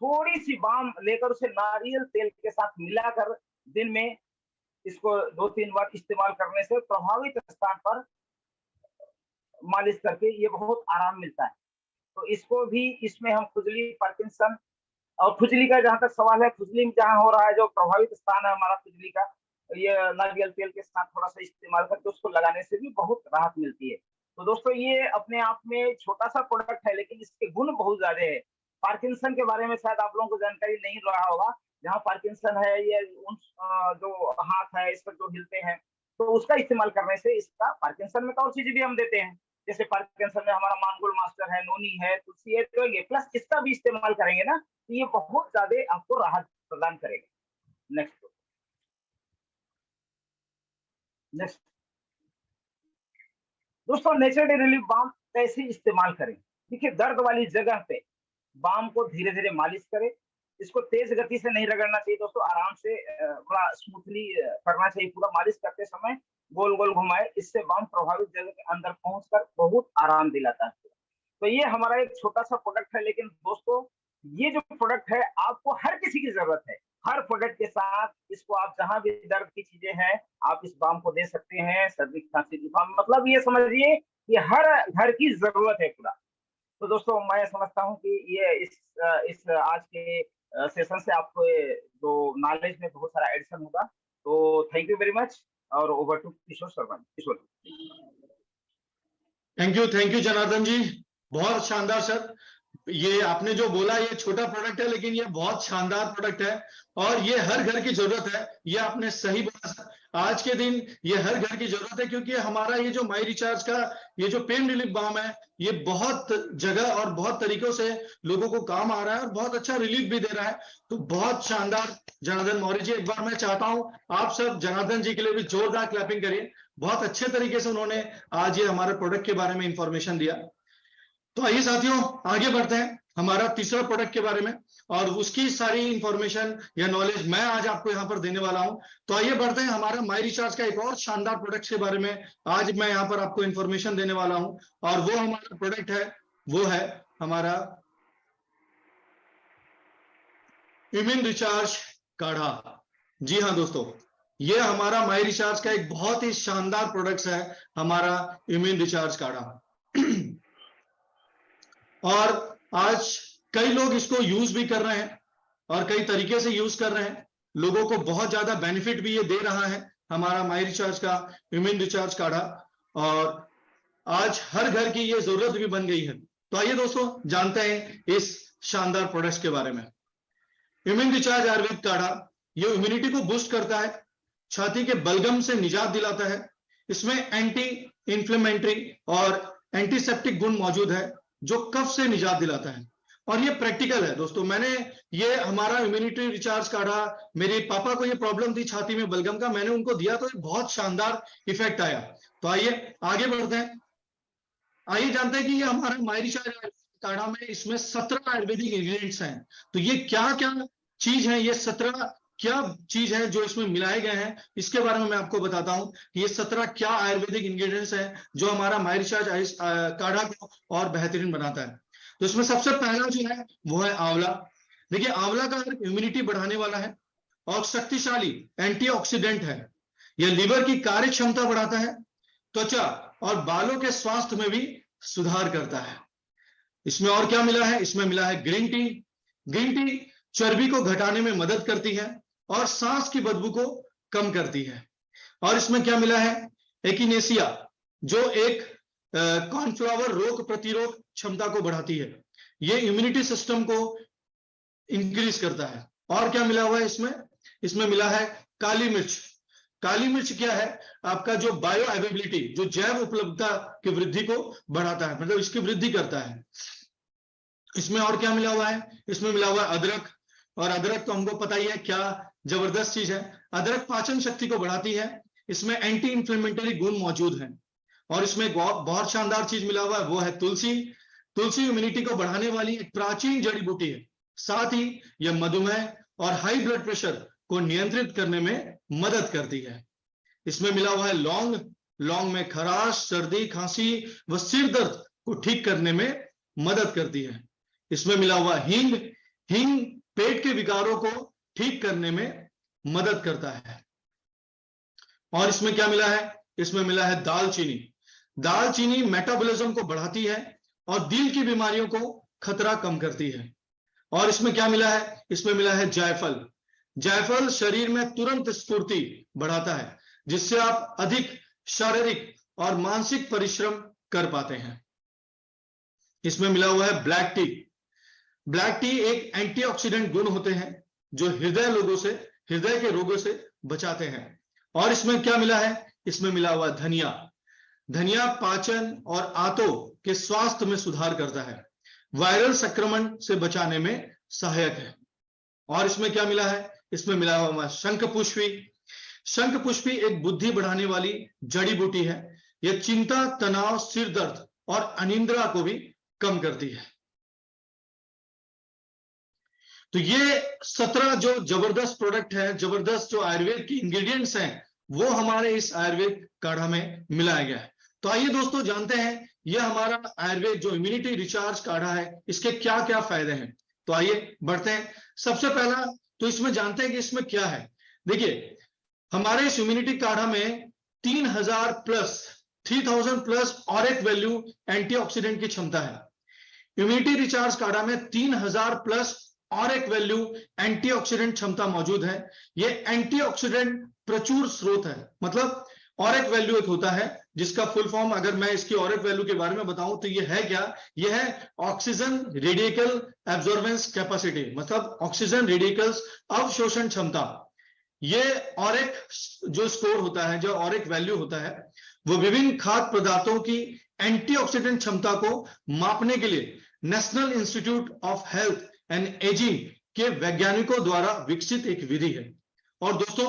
थोड़ी सी बाम लेकर उसे नारियल तेल के साथ मिलाकर दिन में इसको 2-3 बार इस्तेमाल करने से प्रभावित स्थान पर मालिश करके ये बहुत आराम मिलता है। तो इसको भी, इसमें हम खुजली, पार्किंसन और खुजली का जहां तक सवाल है, खुजली में जहां हो रहा है, जो प्रभावित स्थान है हमारा खुजली का, ये नारियल तेल के साथ थोड़ा सा इस्तेमाल करके उसको लगाने से भी बहुत राहत मिलती है। तो दोस्तों ये अपने आप में छोटा सा प्रोडक्ट है, लेकिन इसके गुण बहुत ज्यादा है। पार्किंसन के बारे में शायद आप लोगों को जानकारी नहीं रहा होगा। जहाँ पार्किंसन है, ये जो हाथ है इस पर जो हिलते हैं, तो उसका इस्तेमाल करने से इसका, पार्किंसन में तो और चीजें भी हम देते हैं, जैसे पार्किंसन में हमारा मानगोल मास्टर है, नोनी है, तुलसी है, तो ये प्लस इसका भी इस्तेमाल करेंगे ना, तो ये बहुत ज्यादा आपको राहत प्रदान करेगा। नेक्स्ट दोस्तों, नेचर डे रिलीफ बाम कैसे इस्तेमाल करें? देखिए, दर्द वाली जगह पे बाम को धीरे धीरे मालिश करें। इसको तेज गति से नहीं रगड़ना चाहिए दोस्तों, आराम से बड़ा स्मूथली करना चाहिए। पूरा मालिश करते समय गोल गोल घुमाए, इससे बाम प्रभावित जगह के अंदर पहुंचकर बहुत आराम दिलाता है। तो ये हमारा एक छोटा सा प्रोडक्ट है, लेकिन दोस्तों ये जो प्रोडक्ट है आपको हर किसी की जरूरत है। हर प्रोडक्ट के साथ इसको आप जहां भी दर्द की चीजें हैं, आप इस बाम को दे सकते हैं। सर्दी खांसी जुकाम, मतलब ये समझिए कि हर घर की जरूरत है पूरा। तो दोस्तों मैं समझता हूँ कि ये इस आज के सेशन से आपको जो नॉलेज में बहुत सारा एडिशन होगा। तो थैंक यू वेरी मच, और over to Kishore Sharma. Kishore, thank you Janardan ji, बहुत शानदार सर। ये आपने जो बोला ये छोटा प्रोडक्ट है, लेकिन ये बहुत शानदार प्रोडक्ट है और ये हर घर की जरूरत है। ये आपने सही बोला सर, आज के दिन ये हर घर की जरूरत है, क्योंकि हमारा ये जो माई रिचार्ज का ये जो पेन रिलीफ बाम है, ये बहुत जगह और बहुत तरीकों से लोगों को काम आ रहा है और बहुत अच्छा रिलीफ भी दे रहा है। तो बहुत शानदार जनार्दन मौर्य जी। एक बार मैं चाहता हूं आप सब जनार्दन जी के लिए भी जोरदार क्लैपिंग करिए। बहुत अच्छे तरीके से उन्होंने आज ये हमारे प्रोडक्ट के बारे में इंफॉर्मेशन दिया। तो आइए साथियों आगे बढ़ते हैं हमारा तीसरा प्रोडक्ट के बारे में, और उसकी सारी इंफॉर्मेशन या नॉलेज मैं आज आपको यहां पर देने वाला हूं। तो आइए बढ़ते हैं हमारा माई रिचार्ज का एक और शानदार प्रोडक्ट के बारे में आज मैं यहां पर आपको इंफॉर्मेशन देने वाला हूं। और वो हमारा प्रोडक्ट है, वो है हमारा इम्यून रिचार्ज काढ़ा। जी हाँ दोस्तों, ये हमारा माई रिचार्ज का एक बहुत ही शानदार प्रोडक्ट है, हमारा इम्यून रिचार्ज काढ़ा। और आज कई लोग इसको यूज भी कर रहे हैं और कई तरीके से यूज कर रहे हैं। लोगों को बहुत ज्यादा बेनिफिट भी ये दे रहा है हमारा माई रिचार्ज का इम्यून रिचार्ज काढ़ा, और आज हर घर की ये जरूरत भी बन गई है। तो आइए दोस्तों जानते हैं इस शानदार प्रोडक्ट के बारे में। इम्यून रिचार्ज आयुर्वेद काढ़ा ये इम्यूनिटी को बूस्ट करता है, छाती के बलगम से निजात दिलाता है। इसमें एंटी इंफ्लेमेटरी और एंटीसेप्टिक गुण मौजूद है जो कफ से निजात दिलाता है। और ये प्रैक्टिकल है दोस्तों। मैंने ये हमारा इम्यूनिटी रिचार्ज काढ़ा, मेरे पापा को ये प्रॉब्लम थी छाती में बलगम का, मैंने उनको दिया तो बहुत शानदार इफेक्ट आया। तो आइए आगे बढ़ते हैं, आइए जानते हैं कि ये हमारा माई रिचार्ज काढ़ा में इसमें 17 आयुर्वेदिक इंग्रेडिएंट्स हैं। तो ये क्या क्या चीज है, ये 17 क्या चीज है जो इसमें मिलाए गए हैं, इसके बारे में मैं आपको बताता हूं कि ये 17 क्या आयुर्वेदिक इंग्रेडिएंट्स हैं जो हमारा माई रिचार्ज काढ़ा को और बेहतरीन बनाता है। तो इसमें सबसे पहला जो है वो है आंवला। देखिए आंवला का इम्यूनिटी बढ़ाने वाला है और शक्तिशाली एंटीऑक्सीडेंट है। यह लीवर की कार्य क्षमता बढ़ाता है, त्वचा और बालों के स्वास्थ्य में भी सुधार करता है। इसमें और क्या मिला है, इसमें मिला है ग्रीन टी। ग्रीन टी चर्बी को घटाने में मदद करती है और सांस की बदबू को कम करती है। और इसमें क्या मिला है, एकिनेसिया जो एक कॉर्नफ्लावर रोग प्रतिरोध क्षमता को बढ़ाती है, ये इम्यूनिटी सिस्टम को इंक्रीज करता है। और क्या मिला हुआ है इसमें, इसमें मिला है काली मिर्च। काली मिर्च क्या है, आपका जो बायो अवेबिलिटी, जो जैव उपलब्धता की वृद्धि को बढ़ाता है, मतलब इसकी वृद्धि करता है। इसमें और क्या मिला हुआ है, इसमें मिला हुआ है अदरक। और अदरक तो हमको पता ही है क्या जबरदस्त चीज है। अदरक पाचन शक्ति को बढ़ाती है, इसमें एंटी इंफ्लेमेटरी गुण मौजूद हैं। और इसमें बहुत शानदार चीज मिला हुआ है, वो है तुलसी। तुलसी इम्यूनिटी को बढ़ाने वाली एक प्राचीन जड़ी बूटी है। साथ ही यह मधुमेह और हाई ब्लड प्रेशर को नियंत्रित करने में मदद करती है। इसमें मिला हुआ है लौंग। लौंग में खराश, सर्दी, खांसी व सिर दर्द को ठीक करने में मदद करती है। इसमें मिला हुआ हींग। हींग पेट के विकारों को ठीक करने में मदद करता है। और इसमें क्या मिला है, इसमें मिला है दालचीनी। दालचीनी मेटाबॉलिज्म को बढ़ाती है और दिल की बीमारियों को खतरा कम करती है। और इसमें क्या मिला है, इसमें मिला है जायफल। जायफल शरीर में तुरंत स्फूर्ति बढ़ाता है, जिससे आप अधिक शारीरिक और मानसिक परिश्रम कर पाते हैं। इसमें मिला हुआ है ब्लैक टी। ब्लैक टी एक एंटीऑक्सीडेंट गुण होते हैं जो हृदय के रोगों से बचाते हैं। और इसमें क्या मिला है, इसमें मिला हुआ धनिया। धनिया पाचन और आंतों के स्वास्थ्य में सुधार करता है, वायरल संक्रमण से बचाने में सहायक है। और इसमें क्या मिला है, इसमें मिला हुआ शंखपुष्पी। शंखपुष्पी एक बुद्धि बढ़ाने वाली जड़ी बूटी है। यह चिंता, तनाव, सिर दर्द और अनिद्रा को भी कम करती है। तो ये 17 जो जबरदस्त प्रोडक्ट है, जबरदस्त जो आयुर्वेद के इंग्रेडिएंट्स हैं, वो हमारे इस आयुर्वेद काढ़ा में मिलाया गया है। तो आइए दोस्तों जानते हैं ये हमारा आयुर्वेद जो इम्यूनिटी रिचार्ज काढ़ा है, इसके क्या क्या फायदे हैं। तो आइए बढ़ते हैं। सबसे पहला तो इसमें जानते हैं कि इसमें क्या है। देखिए हमारे इस इम्यूनिटी काढ़ा में 3000 प्लस और एक वैल्यू एंटीऑक्सीडेंट की क्षमता है। इम्यूनिटी रिचार्ज काढ़ा में 3000 प्लस ऑरिक वैल्यू एंटीऑक्सीडेंट क्षमता मौजूद है। ये एंटीऑक्सीडेंट प्रचुर स्रोत है। मतलब ऑरिक वैल्यू एक होता है जिसका फुल फॉर्म अगर मैं इसकी ऑरिक वैल्यू के बारे में बताऊं तो ये है क्या, ये है ऑक्सीजन रेडिकल एब्जॉर्बेंस कैपेसिटी, मतलब ऑक्सीजन रेडिकल्स अवशोषण क्षमता। ये ऑरिक जो स्कोर होता है, जो ऑरिक वैल्यू होता है, वो विभिन्न खाद्य पदार्थों की एंटीऑक्सीडेंट क्षमता को मापने के लिए national institute of health and ageing के वैज्ञानिकों द्वारा विकसित एक विधि है। और दोस्तों,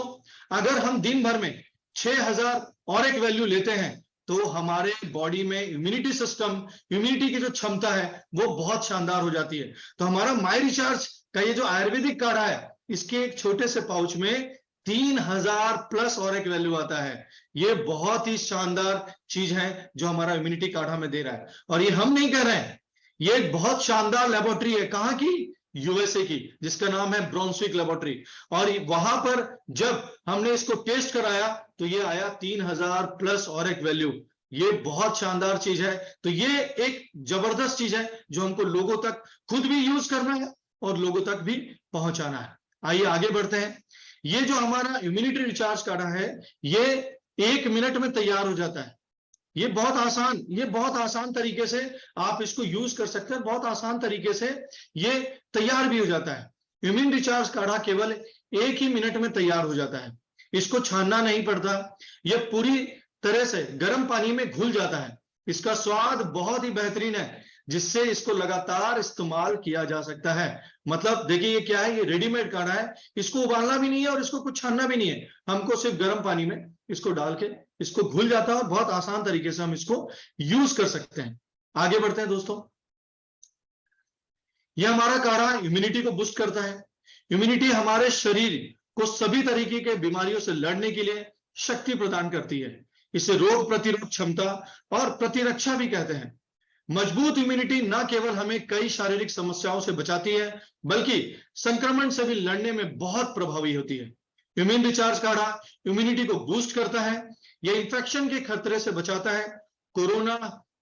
अगर हम दिन भर में 6000 ऑरिक वैल्यू लेते हैं तो हमारे बॉडी में इम्यूनिटी सिस्टम, इम्यूनिटी की जो क्षमता है वो बहुत शानदार हो जाती है। तो हमारा माई रिचार्ज का ये जो आयुर्वेदिक काढ़ा है, इसके एक छोटे से पाउच में 3000 प्लस ऑरिक वैल्यू आता है। ये बहुत ही शानदार चीज है जो हमारा इम्यूनिटी काढ़ा में दे रहा है। और ये हम नहीं कह रहे हैं, ये एक बहुत शानदार लेबोरेटरी है। कहां की? यूएसए की, जिसका नाम है ब्राउनस्विक लेबोरेटरी। और वहां पर जब हमने इसको टेस्ट कराया तो ये आया 3000 प्लस ऑरिक वैल्यू। ये बहुत शानदार चीज है। तो ये एक जबरदस्त चीज है जो हमको लोगों तक खुद भी यूज करना है और लोगों तक भी पहुंचाना है। आइए आगे बढ़ते हैं। ये जो हमारा इम्यूनिटी रिचार्ज काढ़ा है, ये 1 मिनट में तैयार हो जाता है। ये बहुत आसान तरीके से आप इसको यूज कर सकते हैं। बहुत आसान तरीके से ये तैयार भी हो जाता है। इम्यून रिचार्ज काढ़ा केवल 1 ही मिनट में तैयार हो जाता है। इसको छानना नहीं पड़ता। यह पूरी तरह से गर्म पानी में घुल जाता है। इसका स्वाद बहुत ही बेहतरीन है, जिससे इसको लगातार इस्तेमाल किया जा सकता है। मतलब देखिए, ये क्या है, ये रेडीमेड काढ़ा है। इसको उबालना भी नहीं है और इसको कुछ छानना भी नहीं है। हमको सिर्फ गर्म पानी में इसको डाल के इसको घुल जाता है और बहुत आसान तरीके से हम इसको यूज कर सकते हैं। आगे बढ़ते हैं दोस्तों। यह हमारा काढ़ा इम्यूनिटी को बूस्ट करता है। इम्यूनिटी हमारे शरीर को सभी तरीके के बीमारियों से लड़ने के लिए शक्ति प्रदान करती है। इसे रोग प्रतिरोध क्षमता और प्रतिरक्षा भी कहते हैं। मजबूत इम्यूनिटी न केवल हमें कई शारीरिक समस्याओं से बचाती है, बल्कि संक्रमण से भी लड़ने में बहुत प्रभावी होती है। इम्यून रिचार्ज काढ़ा इम्यूनिटी को बूस्ट करता है। यह इंफेक्शन के खतरे से बचाता है। कोरोना,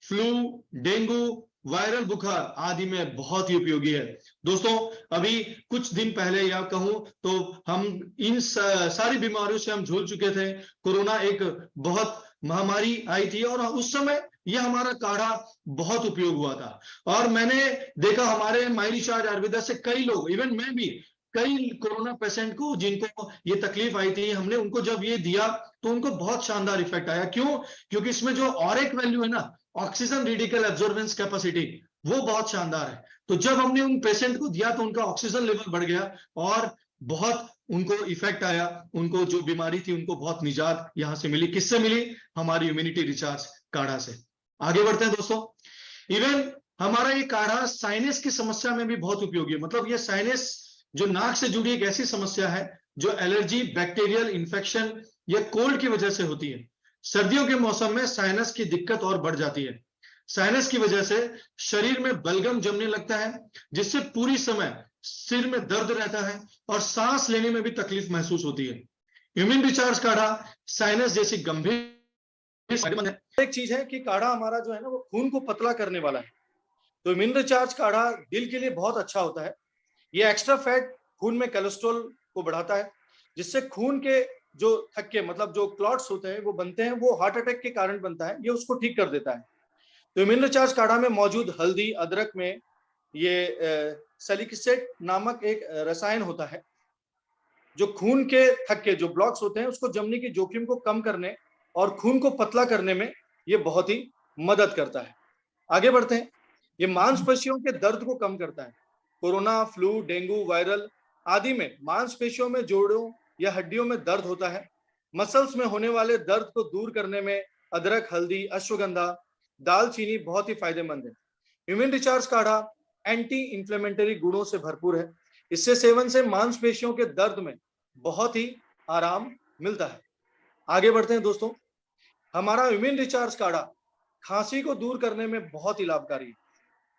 फ्लू, डेंगू, वायरल बुखार आदि में बहुत ही उपयोगी है। दोस्तों, अभी कुछ दिन पहले या कहूं तो हम इन सारी बीमारियों से हम झूल चुके थे। कोरोना एक बहुत महामारी आई थी और उस समय यह हमारा काढ़ा बहुत उपयोग हुआ था। और मैंने देखा हमारे माई रिचार्ज आयुर्वेदा से कई लोग, इवन मैं भी, कई कोरोना पेशेंट को जिनको ये तकलीफ आई थी, हमने उनको जब ये दिया तो उनको बहुत शानदार इफेक्ट आया। क्यों? क्योंकि इसमें जो ऑरिक वैल्यू है ना, ऑक्सीजन रेडिकल एब्जॉर्बेंस कैपेसिटी, वो बहुत शानदार है। तो जब हमने उन पेशेंट को दिया तो उनका ऑक्सीजन लेवल बढ़ गया और बहुत उनको इफेक्ट आया। उनको जो बीमारी थी उनको बहुत निजात यहां से मिली। किससे मिली? हमारी इम्यूनिटी रिचार्ज काढ़ा से। आगे बढ़ते हैं दोस्तों। इवन हमारा ये काढ़ा साइनस की समस्या में भी बहुत उपयोगी है। मतलब ये साइनस जो नाक से जुड़ी एक ऐसी समस्या है जो एलर्जी, बैक्टीरियल इन्फेक्शन या कोल्ड की वजह से होती है। सर्दियों के मौसम में साइनस की दिक्कत और बढ़ जाती है। साइनस की वजह से शरीर में बलगम जमने लगता है, जिससे पूरी समय सिर में दर्द रहता है और सांस लेने में भी तकलीफ महसूस होती है। इम्यून रिचार्ज काढ़ा साइनस जैसी गंभीर एक चीज है कि काढ़ा हमारा जो है ना, वो खून को पतला करने वाला है। तो इम्यून रिचार्ज काढ़ा दिल के लिए बहुत अच्छा होता है। ये एक्स्ट्रा फैट खून में कोलेस्ट्रॉल को बढ़ाता है, जिससे खून के जो थक्के, मतलब जो क्लॉट्स होते हैं वो बनते हैं, वो हार्ट अटैक के कारण बनता है, ये उसको ठीक कर देता है। तो इम्यून रिचार्ज काढ़ा में मौजूद हल्दी, अदरक में ये सैलिसिलेट नामक एक रसायन होता है जो खून के थक्के, जो ब्लॉक्स होते हैं, उसको जमने की जोखिम को कम करने और खून को पतला करने में ये बहुत ही मदद करता है। आगे बढ़ते हैं। ये मांसपेशियों के दर्द को कम करता है। कोरोना, फ्लू, डेंगू, वायरल आदि में मांसपेशियों में, जोड़ों या हड्डियों में दर्द होता है। मसल्स में होने वाले दर्द को दूर करने में अदरक, हल्दी, अश्वगंधा, दालचीनी बहुत ही फायदेमंद है। इम्यून रिचार्ज काढ़ा एंटी इंफ्लेमेटरी गुणों से भरपूर है। इससे सेवन से मांसपेशियों के दर्द में बहुत ही आराम मिलता है। आगे बढ़ते हैं दोस्तों। हमारा इम्यून रिचार्ज काढ़ा खांसी को दूर करने में बहुत ही लाभकारी है।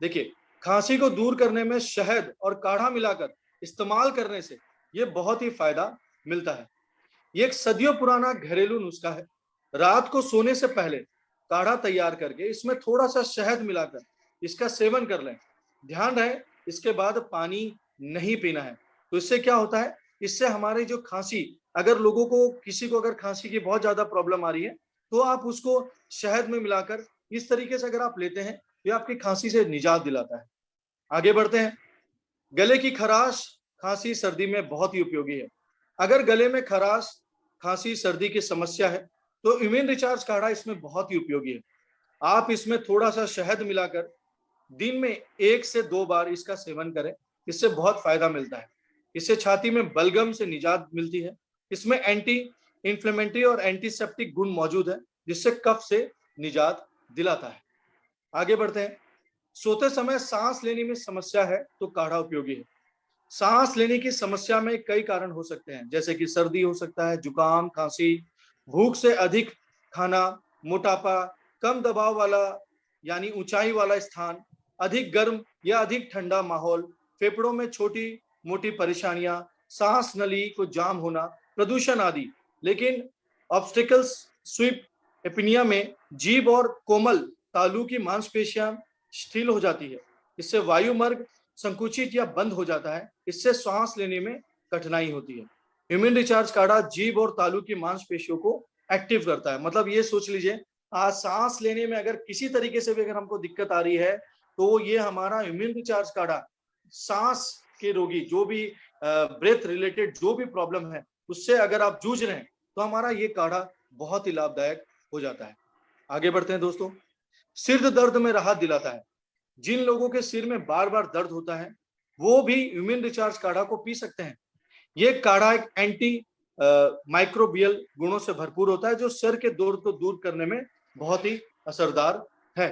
देखिए, खांसी को दूर करने में शहद और काढ़ा मिलाकर इस्तेमाल करने से ये बहुत ही फायदा मिलता है। ये एक सदियों पुराना घरेलू नुस्खा है। रात को सोने से पहले काढ़ा तैयार करके इसमें थोड़ा सा शहद मिलाकर इसका सेवन कर लें ध्यान रहे इसके बाद पानी नहीं पीना है। तो इससे क्या होता है, इससे हमारी जो खांसी, अगर लोगों को किसी को अगर खांसी की बहुत ज्यादा प्रॉब्लम आ रही है तो आप उसको शहद में मिलाकर इस तरीके से अगर आप लेते हैं तो ये आपकी खांसी से निजात दिलाता है। आगे बढ़ते हैं। गले की खराश खांसी सर्दी में बहुत ही उपयोगी है। अगर गले में खराश खांसी सर्दी की समस्या है तो इम्यून रिचार्ज काढ़ा इसमें बहुत ही उपयोगी है। आप इसमें थोड़ा सा शहद मिलाकर दिन में 1 से 2 बार इसका सेवन करें, इससे बहुत फायदा मिलता है। इससे छाती में बलगम से निजात मिलती है। इसमें एंटी इंफ्लेमेटरी और एंटीसेप्टिक गुण मौजूद है जिससे कफ से निजात दिलाता है। आगे बढ़ते हैं। सोते समय सांस लेने में समस्या है तो काढ़ा उपयोगी है। सांस लेने की समस्या में कई कारण हो सकते हैं, जैसे कि सर्दी हो सकता है, जुकाम, खांसी, भूख से अधिक खाना, मोटापा, कम दबाव वाला यानी ऊंचाई वाला स्थान, अधिक गर्म या अधिक ठंडा माहौल, फेफड़ों में छोटी मोटी परेशानियां, सांस नली को जाम होना, प्रदूषण आदि। लेकिन ऑब्स्टिकल्स स्वीप एपिनिया में जीभ और कोमल तालू की मांसपेशियां शिथिल हो जाती है। इससे वायुमार्ग संकुचित या बंद हो जाता है। इससे सांस लेने में कठिनाई होती है। इम्यून रिचार्ज काढ़ा जीभ और तालू की मांसपेशियों को एक्टिव करता है। मतलब ये सोच लीजिए, आज सांस लेने में अगर किसी तरीके से भी अगर हमको दिक्कत आ रही है तो ये हमारा इम्यून रिचार्ज काढ़ा सांस के रोगी, जो भी ब्रेथ रिलेटेड जो भी प्रॉब्लम है उससे अगर आप जूझ रहे हैं तो हमारा ये काढ़ा बहुत ही लाभदायक हो जाता है। आगे बढ़ते हैं दोस्तों। सिर दर्द में राहत दिलाता है। जिन लोगों के सिर में बार बार दर्द होता है वो भी इम्यून रिचार्ज काढ़ा को पी सकते हैं। ये काढ़ा एक एंटी माइक्रोबियल गुणों से भरपूर होता है जो सिर के दर्द को दूर करने में बहुत ही असरदार है।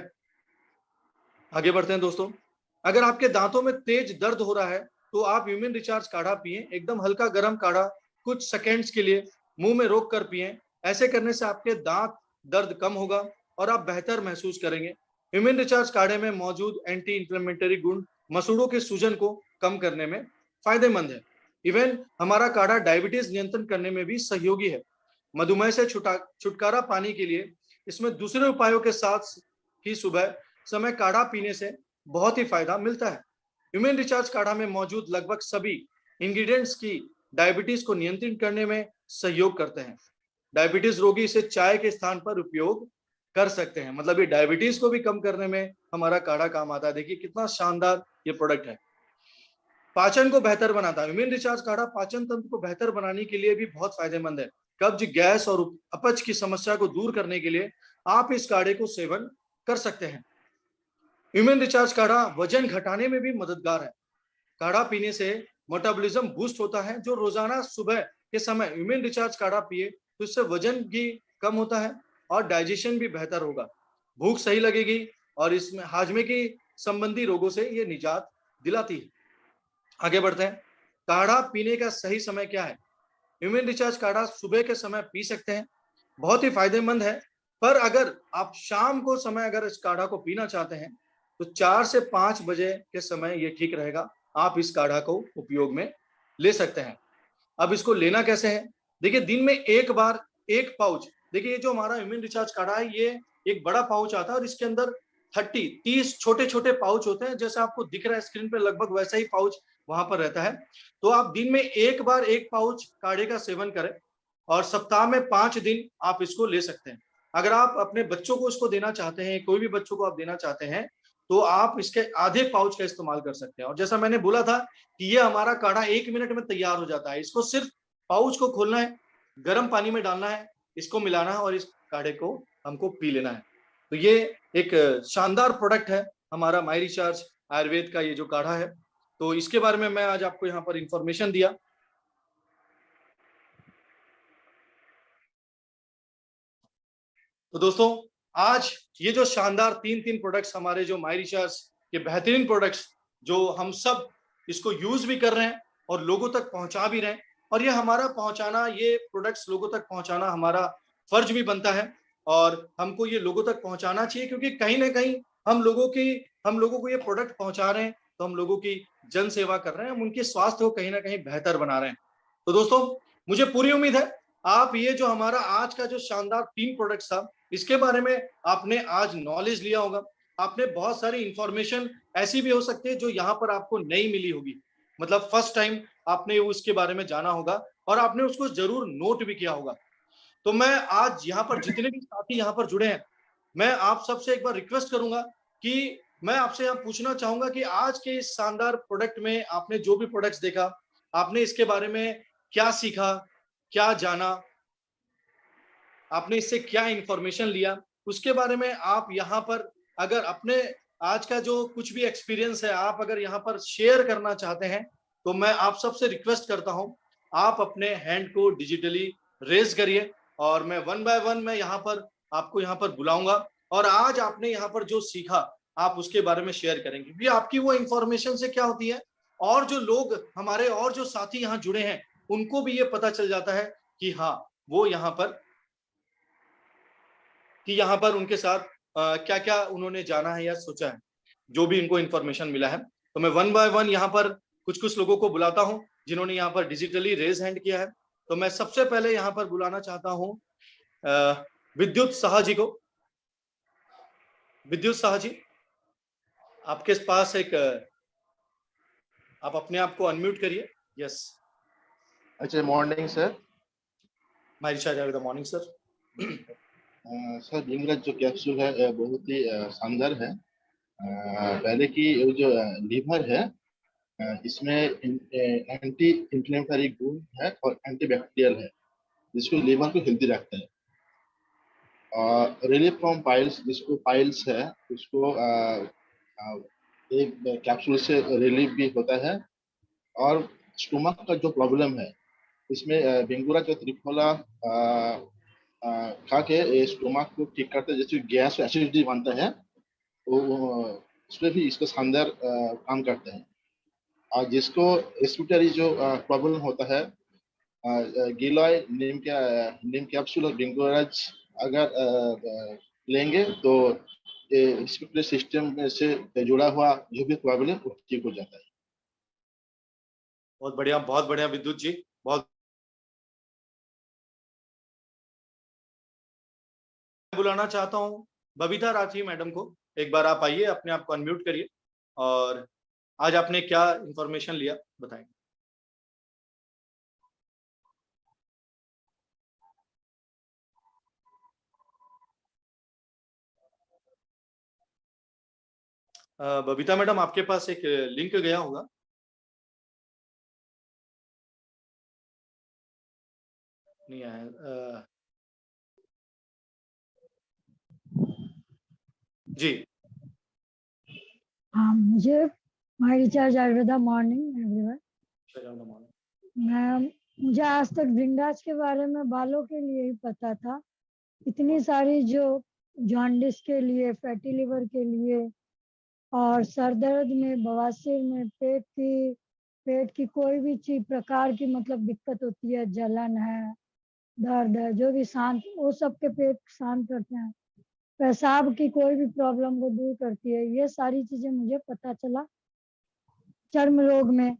आगे बढ़ते हैं दोस्तों। अगर आपके दांतों में तेज दर्द हो रहा है तो आप इम्यून रिचार्ज काढ़ा पिए। एकदम हल्का गर्म काढ़ा कुछ सेकेंड्स के लिए मुंह में रोक कर पिए। ऐसे करने से आपके दांत दर्द कम होगा और आप बेहतर महसूस करेंगे। इम्यून रिचार्ज काढ़े में मौजूद एंटी इंफ्लेमेटरी गुण मसूड़ों के सूजन को कम करने में फायदेमंद है। इवन हमारा काढ़ा डायबिटीज नियंत्रण करने में भी सहयोगी है। मधुमेह से छुटकारा पाने के लिए इसमें दूसरे उपायों के साथ ही सुबह समय काढ़ा पीने से बहुत ही फायदा मिलता है। इम्यून रिचार्ज काढ़ा में मौजूद लगभग सभी इंग्रेडिएंट्स की डायबिटीज को नियंत्रित करने में सहयोग करते हैं। डायबिटीज रोगी इसे चाय के स्थान पर उपयोग कर सकते हैं। मतलब ये डायबिटीज को भी कम करने में हमारा काढ़ा काम आता है। देखिए कितना शानदार ये प्रोडक्ट है। पाचन को बेहतर बनाता है। इम्यून रिचार्ज काढ़ा पाचन तंत्र को बेहतर बनाने के लिए भी बहुत फायदेमंद है। कब्ज, गैस और अपच की समस्या को दूर करने के लिए आप इस काढ़े को सेवन कर सकते हैं। इम्यून रिचार्ज काढ़ा वजन घटाने में भी मददगार है। काढ़ा पीने से मेटाबॉलिज्म बूस्ट होता है। जो रोजाना सुबह के समय इम्यून रिचार्ज काढ़ा पिए तो इससे वजन भी कम होता है और डाइजेशन भी बेहतर होगा, भूख सही लगेगी और इसमें हाजमे की संबंधी रोगों से ये निजात दिलाती है। आगे बढ़ते हैं। काढ़ा पीने का सही समय क्या है? इम्यून रिचार्ज काढ़ा सुबह के समय पी सकते हैं, बहुत ही फायदेमंद है। पर अगर आप शाम को समय अगर इस काढ़ा को पीना चाहते हैं तो 4 से 5 बजे के समय ये ठीक रहेगा। आप इस काढ़ा को उपयोग में ले सकते हैं। अब इसको लेना कैसे है? देखिए दिन में एक बार एक पाउच। देखिए ये जो हमारा इम्यून रिचार्ज काढ़ा है ये एक बड़ा पाउच आता है और इसके अंदर 30 छोटे छोटे पाउच होते हैं। जैसे आपको दिख रहा है स्क्रीन पे लगभग वैसा ही पाउच वहां पर रहता है। तो आप दिन में एक बार एक पाउच काढ़े का सेवन करें और सप्ताह में 5 दिन आप इसको ले सकते हैं। अगर आप अपने बच्चों को इसको देना चाहते हैं, कोई भी बच्चों को आप देना चाहते हैं तो आप इसके आधे पाउच का इस्तेमाल कर सकते हैं। और जैसा मैंने बोला था कि ये हमारा काढ़ा 1 मिनट में तैयार हो जाता है। इसको सिर्फ पाउच को खोलना है, गर्म पानी में डालना है, इसको मिलाना है और इस काढ़े को हमको पी लेना है। तो ये एक शानदार प्रोडक्ट है हमारा माई रिचार्ज आयुर्वेद का ये जो काढ़ा है। तो इसके बारे में मैं आज आपको यहाँ पर इंफॉर्मेशन दिया। तो दोस्तों आज ये जो शानदार 3 प्रोडक्ट्स हमारे जो माई रिचार्ज के बेहतरीन प्रोडक्ट्स जो हम सब इसको यूज भी कर रहे हैं और लोगों तक पहुंचा भी रहे हैं, और ये हमारा पहुंचाना, ये प्रोडक्ट्स लोगों तक पहुंचाना हमारा फर्ज भी बनता है और हमको ये लोगों तक पहुंचाना चाहिए। क्योंकि कहीं ना कहीं हम लोगों को ये प्रोडक्ट पहुंचा रहे हैं तो हम लोगों की जन सेवा कर रहे हैं, हम उनके स्वास्थ्य को कहीं ना कहीं बेहतर बना रहे हैं। तो दोस्तों मुझे पूरी उम्मीद है आप ये जो हमारा आज का जो शानदार 3 प्रोडक्ट्स था इसके बारे में आपने आज नॉलेज लिया होगा। आपने बहुत सारी इंफॉर्मेशन ऐसी भी हो सकती है जो यहाँ पर आपको नहीं मिली होगी, मतलब फर्स्ट टाइम आपने उसके बारे में जाना होगा और आपने उसको जरूर नोट भी किया होगा। तो मैं आज यहाँ पर जितने भी साथी यहाँ पर जुड़े हैं, मैं आप सबसे एक बार रिक्वेस्ट करूंगा कि मैं आपसे यहाँ पूछना चाहूंगा कि आज के इस शानदार प्रोडक्ट में आपने जो भी प्रोडक्ट्स देखा, आपने इसके बारे में क्या सीखा, क्या जाना, आपने इससे क्या इंफॉर्मेशन लिया, उसके बारे में आप यहाँ पर अगर अपने आज का जो कुछ भी एक्सपीरियंस है आप अगर यहाँ पर शेयर करना चाहते हैं, तो मैं आप सबसे रिक्वेस्ट करता हूं आप अपने हैंड को डिजिटली रेज करिए और मैं वन बाय वन मैं यहाँ पर आपको यहाँ पर बुलाऊंगा और आज आपने यहाँ पर जो सीखा आप उसके बारे में शेयर करेंगे। ये आपकी वो इंफॉर्मेशन से क्या होती है और जो लोग हमारे और जो साथी यहाँ जुड़े हैं उनको भी ये पता चल जाता है कि हाँ वो यहाँ पर उनके साथ क्या क्या उन्होंने जाना है या सोचा है, जो भी इनको इंफॉर्मेशन मिला है। तो मैं वन बाय वन यहाँ पर कुछ कुछ लोगों को बुलाता हूं जिन्होंने यहाँ पर डिजिटली रेज हैंड किया है। तो मैं सबसे पहले यहाँ पर बुलाना चाहता हूं विद्युत साहा जी को। विद्युत साहा जी, आपके पास एक आप अपने आप को अनम्यूट करिए। यस। अच्छा, मॉर्निंग सर। मायरिचा जावेदा, मॉर्निंग सर। सर भिंगराज जो कैप्सूल है बहुत ही शानदार है। पहले की जो लीवर है इसमें एंटी इंफ्लेमेटरी गुण है और एंटी बैक्टीरियल है जिसको लीवर को हेल्दी रखता है। और रिलीफ फ्रॉम पाइल्स, जिसको पाइल्स है उसको एक कैप्सूल से रिलीफ भी होता है। और स्टोमक का जो प्रॉब्लम है इसमें भिंगुरा जो त्रिफला खा के स्टोमक को ठीक करता है, जैसे गैस एसिडिटी बनता है तो उसमें भी इसका शानदार काम करता है। और जिसको रेस्पिरेटरी जो प्रॉब्लम होता है गिलॉय नीम कैप्सूल और भिंगुराज अगर लेंगे तो रेस्पिरेटरी सिस्टम से जुड़ा हुआ जो भी प्रॉब्लम वो ठीक हो जाता है। बहुत बढ़िया विद्युत जी, बहुत बुलाना चाहता हूँ बबीता राठी मैडम को। एक बार आप आइए, अपने आप को अनम्यूट करिए और आज आपने क्या इंफॉर्मेशन लिया बताएं। बबीता मैडम, आपके पास एक लिंक गया होगा। नहीं आया जी। हाँ, मुझे my recharge Ayurveda morning everyone. मुझे आज तक भिंगराज के बारे में बालों के लिए ही पता था। इतनी सारी जो जॉन्डिस के लिए, फैटी लिवर के लिए और सर दर्द में, बवासीर में, पेट की कोई भी चीज प्रकार की मतलब दिक्कत होती है, जलन है, दर्द है, जो भी शांत, वो सब के पेट शांत करते हैं। पेशाब की कोई भी प्रॉब्लम को दूर करती है। ये सारी चीजें मुझे पता चला चर्म रोग में।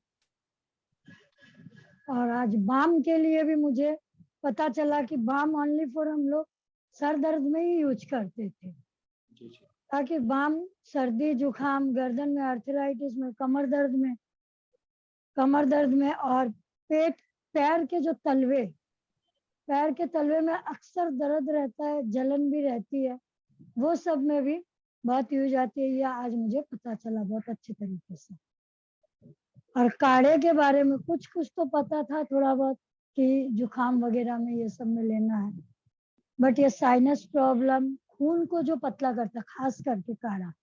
और आज बाम के लिए भी मुझे पता चला कि बाम ओनली फॉर हम लोग सर दर्द में ही यूज करते थे, ताकि बाम सर्दी जुकाम, गर्दन में आर्थराइटिस में, कमर दर्द में और पैर के तलवे में अक्सर दर्द रहता है, जलन भी रहती है, वो सब में भी बहुत यूज आती है। यह आज मुझे पता चला बहुत अच्छे तरीके से। और काढ़े के बारे में कुछ तो पता था थोड़ा बहुत कि जुकाम वगैरह में ये सब में लेना है, बट ये साइनस प्रॉब्लम, खून को जो पतला करता, खास करके काढ़ा,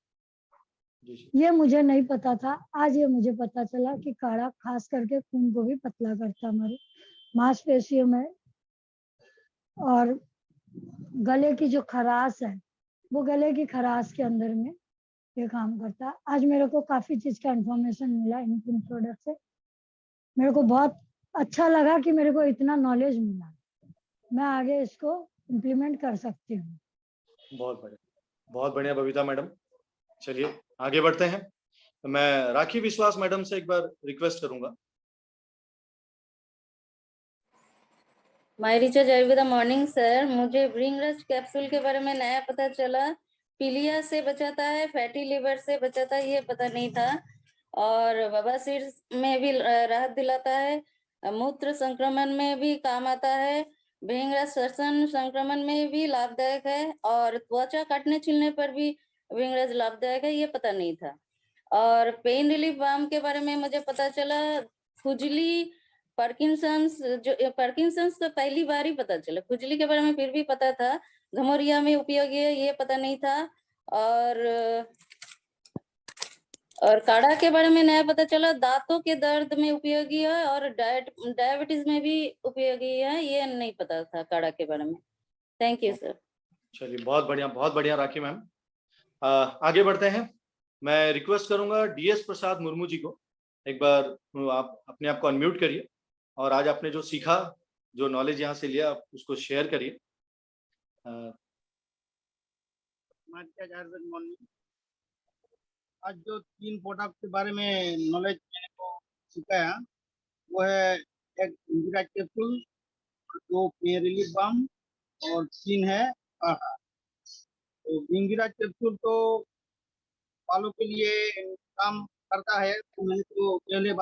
ये मुझे नहीं पता था। आज ये मुझे पता चला कि काढ़ा खास करके खून को भी पतला करता, हमारे मांसपेशियों में। और गले की जो खराश है, वो गले की खराश के अंदर में ये काम करता है। आज मेरे को काफी चीज का इंफॉर्मेशन मिला इन प्रोडक्ट से। मेरे को बहुत अच्छा लगा कि मेरे को इतना नॉलेज मिला, मैं आगे इसको इम्प्लीमेंट कर सकती हूँ। बहुत बढ़िया बबीता मैडम। चलिए आगे बढ़ते हैं। तो मैं राखी विश्वास मैडम से एक बार रिक्वेस्ट करूंगा। My recharge Ayurveda morning sir. मुझे भिंगराज कैप्सूल के बारे में नया पता चला पीलिया से बचाता है, फैटी लिवर से बचाता है, ये पता नहीं था। और बवासीर में भी राहत दिलाता है, मूत्र संक्रमण में भी काम आता है, भृंगराज श्वसन संक्रमण में भी लाभदायक है, और त्वचा काटने छीलने पर भी भृंगराज लाभदायक है, ये पता नहीं था। और पेन रिलीफ बाम के बारे में मुझे पता चला, खुजली, पार्किंसंस, जो पार्किंसंस तो पहली बार ही पता चला, खुजली के बारे में फिर भी पता था, घमौरिया में उपयोगी है, ये पता नहीं था। और काढ़ा के बारे में नया पता चला, दांतों के दर्द में उपयोगी है, और डायबिटीज में भी उपयोगी है, ये नहीं पता था काढ़ा के बारे में। Thank you sir. चलिए बहुत बढ़िया राखी मैम। आगे बढ़ते हैं। मैं रिक्वेस्ट करूंगा डीएस प्रसाद मुर्मू जी को, एक बार आप अपने आप को अनम्यूट करिए और आज आपने जो सीखा, जो नॉलेज यहाँ से लिया, आप उसको शेयर करिए। आज जो 3 प्रोडक्ट के बारे में नॉलेज मैंने को सिखाया वो है एक Indira capsule, 2 pain relief balm और 3 है काढ़ा। तो इंदिरा कैप्सूल तो बालों के लिए काम करता है, तो मैंने तो पहले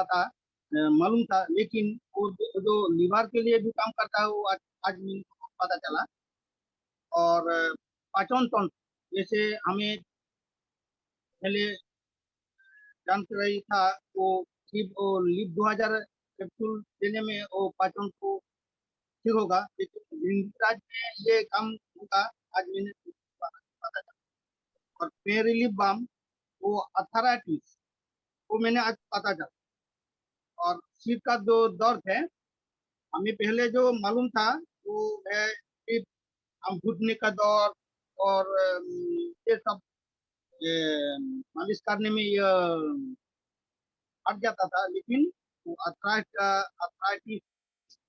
मालूम था, लेकिन वो जो लीवर के लिए भी काम करता है वो आज मेरे को पता चला। और पाचन तंत्र, जैसे हमें पहले जानते रही था वो लिप 2000 कैप्सूल देने में वो पाचन को ठीक होगा, लेकिन भृंगराज में ये काम होगा, आज मैंने पता चला। और पेन रिलीफ बाम वो अथराइटिस, वो मैंने आज पता चला। और सिर का जो दर्द है, हमें पहले जो मालूम था वो है सिर्फ हम घुटने का दर्द और ये सब मालिश करने में ये हट जाता था, लेकिन वो अथराइटिस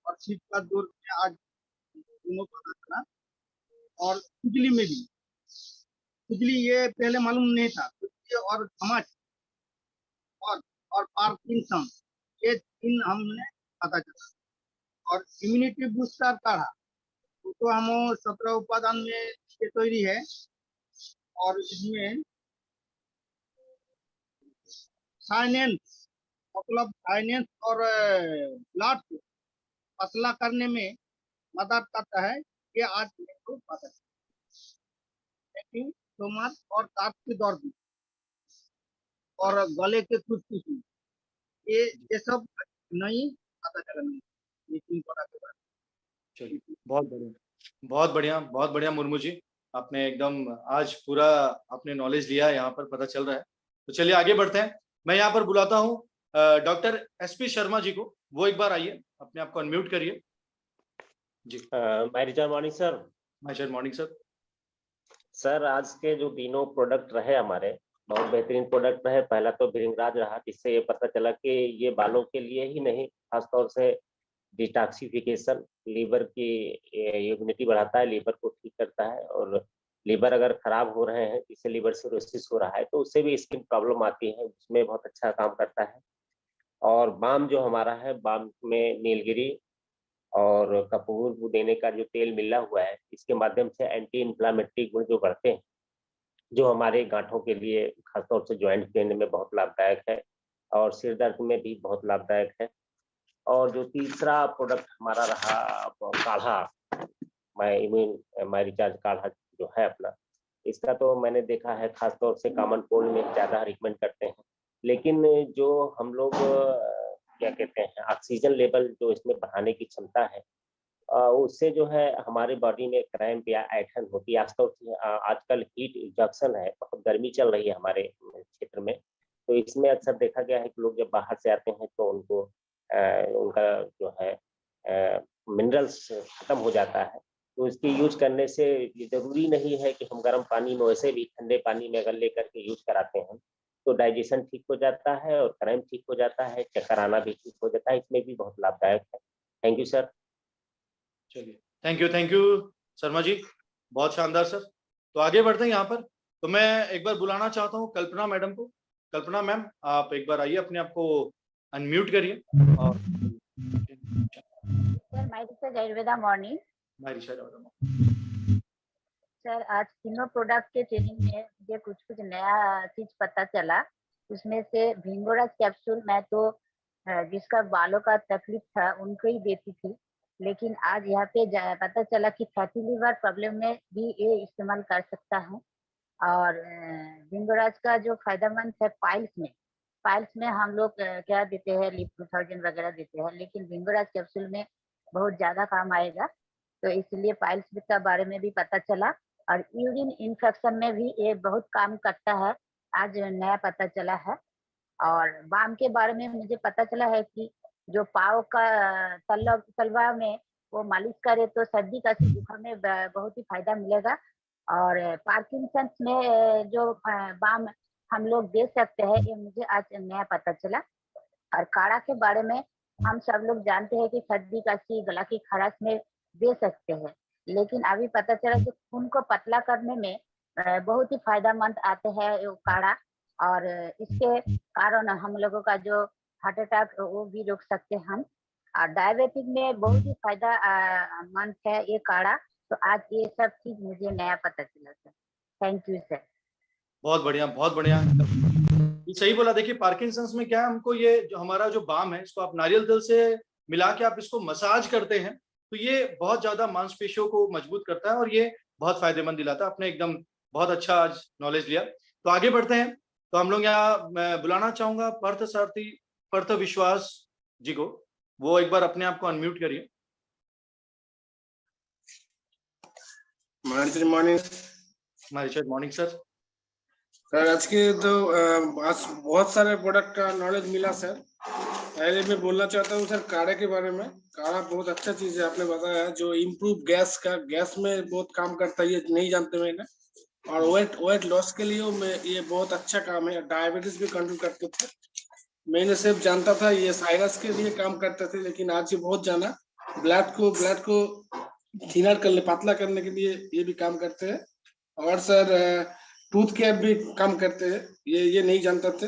और सिर का दर्द में आज दोनों पता चला। और खुजली में भी, खुजली ये पहले मालूम नहीं था, खुजली और समझ और पार्किंसन, ये 3 हमने पता चला। और इम्यूनिटी बूस्टर काढ़ा तो हम 17 उपादान में ये तैयारी है, और इसमें साइनेंस, मतलब साइनेंस और ब्लड को पतला करने में मदद करता है, ये आज मेरे को पता चला। Thank you so much. और दांत की दर्द और गले के खुशखुशी, ये सब नहीं पता चला मुझे, ये 3 प्रोडक्ट के बारे में। चलिए बहुत बढ़िया मुर्मू जी, आपने एकदम आज पूरा अपने नॉलेज लिया, यहाँ पर पता चल रहा है। तो चलिए आगे बढ़ते हैं। मैं यहाँ पर बुलाता हूँ डॉक्टर एसपी शर्मा जी को, वो एक बार आइए, अपने आप को अनम्यूट करिए जी। Morning sir. Morning sir. Sir आज के जो तीनों प्रोडक्ट रहे हमारे, बहुत बेहतरीन प्रोडक्ट रहे। पहला तो भृंगराज रहा, जिससे ये पता चला कि ये बालों के लिए ही नहीं, खासतौर से डिटॉक्सिफिकेशन, लीवर की इम्यूनिटी बढ़ाता है, लीवर को ठीक करता है। और लीवर अगर खराब हो रहे हैं, जिससे लीवर सिरोसिस हो रहा है, तो उससे भी स्किन प्रॉब्लम आती है, उसमें बहुत अच्छा काम करता है। और बाम जो हमारा है, बाम में नीलगिरी और कपूर देने का जो तेल मिला हुआ है, इसके माध्यम से एंटी इंफ्लामेटरी गुण जो बढ़ते हैं, जो हमारे गांठों के लिए खासतौर से ज्वाइंट पेन में बहुत लाभदायक है, और सिर दर्द में भी बहुत लाभदायक है। और जो तीसरा प्रोडक्ट हमारा रहा काढ़ा, माई रिचार्ज काढ़ा जो है अपना, इसका तो मैंने देखा है खासतौर से कॉमन कोल्ड में ज्यादा रिकमेंड करते हैं, लेकिन जो हम लोग क्या कहते हैं, ऑक्सीजन लेवल जो इसमें बढ़ाने की क्षमता है, उससे जो है हमारे बॉडी में क्रैम्प या ऐंठन होती है। आजकल हीट इंजेक्शन है, बहुत गर्मी चल रही है हमारे क्षेत्र में, तो इसमें अक्सर देखा गया है कि लोग जब बाहर से आते हैं तो उनको उनका जो है मिनरल्स खत्म हो जाता है। तो इसके यूज करने से ये जरूरी नहीं है कि हम गर्म पानी में, वैसे भी ठंडे पानी में अगर लेकर के यूज कराते हैं तो डाइजेशन ठीक हो जाता है और क्रैम्प ठीक हो जाता है, चक्कर आना भी ठीक हो जाता है, इसमें भी बहुत लाभदायक है। Thank you sir. चलिए थैंक यू शर्मा जी, बहुत शानदार सर। तो आगे बढ़ते हैं यहाँ पर। तो मैं एक बार बुलाना चाहता हूँ कल्पना मैडम को। कल्पना मैम, आप एक बार आइए, अपने आप को अनम्यूट करिए। और सर, माय रिचार्ज आयुर्वेदा मॉर्निंग। सर आज तीनों प्रोडक्ट के ट्रेनिंग में मुझे कुछ कुछ नया चीज पता चला। उसमें से भिंगोराज कैप्सूल मैं तो जिसका बालों का तकलीफ था उनको ही देती थी, लेकिन आज यहाँ पे पता चला कि फैटी लिवर प्रॉब्लम में भी ये इस्तेमाल कर सकता हूँ। और भिंगोराज का जो फायदेमंद है पाइल्स में हम लोग क्या देते हैं, लिप 2000 वगैरह देते हैं, लेकिन भिंगोराज कैप्सूल में बहुत ज्यादा काम आएगा, तो इसलिए पाइल्स का बारे में भी पता चला। और यूरिन इन्फेक्शन में भी ये बहुत काम करता है, आज नया पता चला है। और बाम के बारे में मुझे पता चला है कि जो पाव का तलवा में वो मालिश करे तो सर्दी खांसी जुकाम में बहुत ही फायदा मिलेगा। और पार्किंसंस में जो बाम हम लोग दे सकते हैं, ये मुझे आज नया पता चला। और काढ़ा के बारे में हम सब लोग जानते हैं कि सर्दी खांसी गला की खराश में दे सकते हैं, लेकिन अभी पता चला कि खून को पतला करने में बहुत ही फायदेमंद आते हैं ये काढ़ा। और इसके कारण हम लोगों का जो हार्ट अटैक वो भी रोक सकते हैं हम। और डायबिटिक में बहुत ही फायदा मंद है ये काढ़ा। तो आज ये सब चीज मुझे नया पता चला सर। Thank you sir. बहुत बढ़िया, बहुत बढ़िया। ये सही बोला। देखिए पार्किंसंस में क्या है, हमको ये जो हमारा जो बाम है इसको आप नारियल तेल से मिला के आप इसको मसाज करते हैं तो ये बहुत ज्यादा मांसपेशियों को मजबूत करता है और ये बहुत फायदेमंद दिलाता है। आपने एकदम बहुत अच्छा आज नॉलेज लिया। तो आगे बढ़ते हैं। तो हम लोग यहाँ मैं बुलाना चाहूंगा पार्थ विश्वास जी को। वो एक बार अपने आप को अनम्यूट करिए। Morning sir. सर आज के तो आज बहुत सारे प्रोडक्ट का नॉलेज मिला सर। पहले मैं बोलना चाहता हूँ सर काढ़े के बारे में। काढ़ा बहुत अच्छा चीज है, आपने बताया, जो इम्प्रूव गैस में बहुत काम करता है, ये नहीं जानते मैंने। और वेट लॉस के लिए ये बहुत अच्छा काम है। डायबिटीज भी कंट्रोल करते थे, मैंने सिर्फ जानता था ये साइनस के लिए काम करते थे, लेकिन आज ये बहुत जाना ब्लड को थिनर करने, पतला करने के लिए ये भी काम करते हैं। और सर टूथ केयर भी काम करते हैं, ये नहीं जानता थे।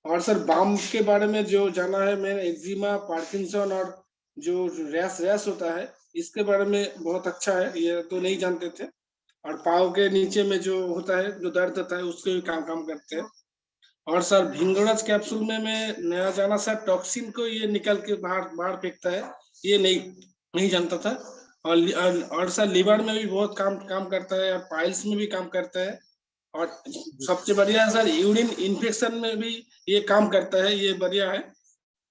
और सर बाम के बारे में जो जाना है मैंने, एक्जिमा, पार्किंसन और जो रैश होता है इसके बारे में बहुत अच्छा है, ये तो नहीं जानते थे। और पाँव के नीचे में जो होता है, जो दर्द होता है, उसके भी काम करते हैं। और सर भिंगोराज कैप्सूल में मैं नया जाना सर, टॉक्सिन को ये निकल के बाहर फेंकता है, ये नहीं जानता था। और सर लीवर में भी बहुत काम करता है, और पाइल्स में भी काम करता है। और सबसे बढ़िया सर यूरिन इन्फेक्शन में भी ये काम करता है, ये बढ़िया है।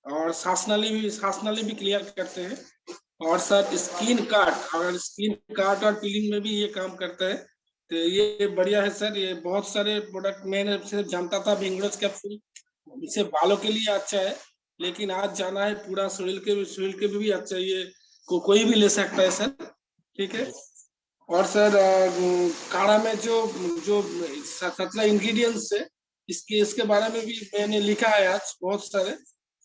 और सांस नाली भी क्लियर करते हैं। और सर स्किन काट और पीलिंग में भी ये काम करता है, तो ये बढ़िया है सर। ये बहुत सारे प्रोडक्ट मैंने सिर्फ जानता था भिंगोराज कैप्सूल, इसे बालों के लिए अच्छा है, लेकिन आज जाना है पूरा शरीर के भी अच्छा है, ये कोई भी ले सकता है सर, ठीक है। और सर काढ़ा में जो 17 इंग्रेडिएंट्स है, इसके बारे में भी मैंने लिखा है आज बहुत सारे,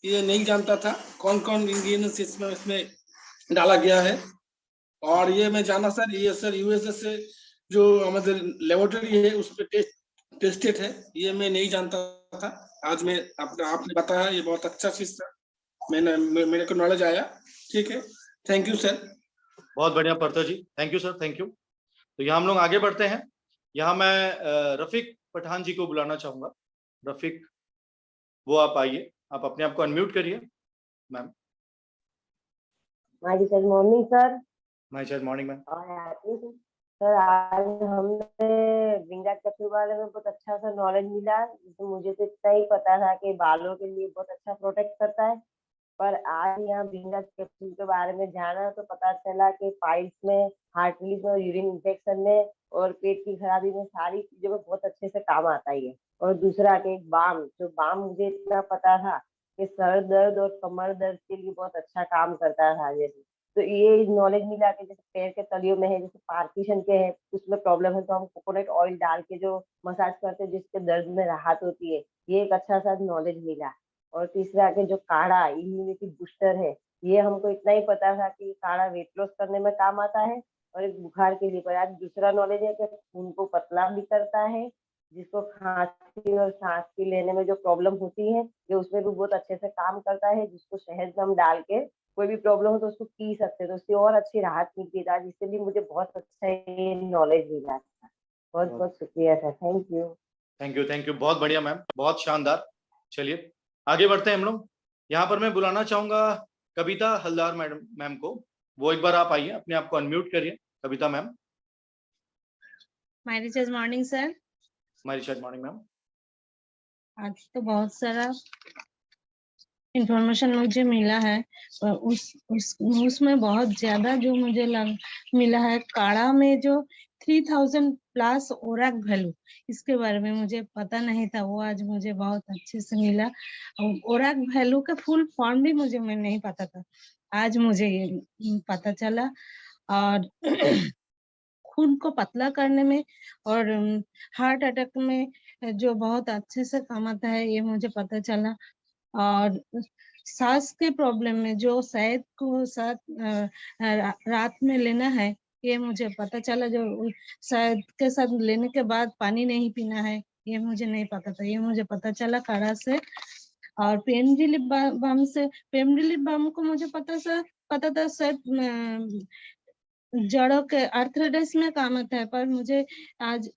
ये नहीं जानता था कौन इंग्रेडिएंट्स इसमें डाला गया है। और ये मैं जाना सर, ये सर यूएसए से जो हमारे लेबोरेटरी है उस पर टेस्टेड है, ये मैं नहीं जानता था। आज मैं आपने बताया, ये बहुत अच्छा चीज था, मेरे को नॉलेज आया, ठीक है। Thank you sir. बहुत बढ़िया Parth ji, thank you sir, thank you. तो यहाँ हम लोग आगे बढ़ते हैं। यहाँ मैं रफीक पठान जी को बुलाना चाहूंगा। रफीक, वो आप आइए, आप अपने आप को अनम्यूट करिए ma'am. Sir morning sir. Morning ma'am. Sir आज हमने भिंगोराज कैप्सूल के बारे में बहुत अच्छा सा नॉलेज मिला। तो मुझे तो इतना ही पता था कि बालों के लिए बहुत अच्छा प्रोटेक्ट करता है, पर आज यहाँ भिंगोराज कैप्सूल के बारे में जाना तो पता चला कि पाइल्स में, हार्ट डिजीज में, यूरिन इन्फेक्शन में और पेट की खराबी में, सारी चीजों में बहुत अच्छे से काम आता ही है। और दूसरा कि बाम मुझे इतना पता था कि सर दर्द और कमर दर्द के लिए बहुत अच्छा काम करता था जैसे। तो ये नॉलेज मिला कि जैसे पैर के तलियों में है, जैसे पार्किंसन के है, उसमें प्रॉब्लम है, तो हम कोकोनट ऑयल डाल के जो मसाज करते हैं जिसके दर्द में राहत होती है, ये एक अच्छा सा नॉलेज मिला। और तीसरा के जो काढ़ा इम्यूनिटी बूस्टर है, ये हमको इतना ही पता था कि काढ़ा वेट लॉस करने में काम आता है और एक बुखार के लिए। पर आज दूसरा नॉलेज है कि खून को पतला भी करता है, जिसको खांसी और सांस की लेने में जो प्रॉब्लम होती है, ये उसमें भी बहुत अच्छे से काम करता है, जिसको शहद में हम डाल के कोई भी प्रॉब्लम हो तो उसको पी सकते हैं, तो उससे और अच्छी राहत मिलती है। आज इसलिए मुझे बहुत अच्छा ये नॉलेज मिला था। बहुत बहुत शुक्रिया sir, thank you. Thank you, बहुत बढ़िया मैम, बहुत शानदार। चलिए आगे बढ़ते हैं हम लोग। यहाँ पर मैं बुलाना चाहूंगा कविता हलदार मैम को। वो एक बार आप आइए, अपने आप को अनम्यूट करिए कविता मैम। माय रिचार्ज मॉर्निंग सर। माय रिचार्ज मॉर्निंग मैम। आज तो बहुत सारा इंफॉर्मेशन मुझे मिला है, और उसमें बहुत ज्यादा जो मुझे मिला है, काढ़ा में जो 3000 प्लस ओरैक वैल्यू, इसके बारे में मुझे पता नहीं था, वो आज मुझे बहुत अच्छे से मिला। ओरैक वैल्यू का फुल फॉर्म भी मुझे मैं नहीं पता था, आज मुझे ये पता चला। और खून को पतला करने में और हार्ट अटैक में जो बहुत अच्छे से काम आता है, ये मुझे पता चला। और सांस के प्रॉब्लम में जो शहद को साथ रात में लेना है, ये मुझे पता चला। जो शहद के साथ लेने के बाद पानी नहीं पीना है, ये मुझे नहीं पता था, ये मुझे पता चला काढ़ा से। और पेन रिलीफ बाम से, पेन रिलीफ बाम को मुझे पता था सर जड़ों के आर्थराइटिस में काम आता है, पर मुझे आज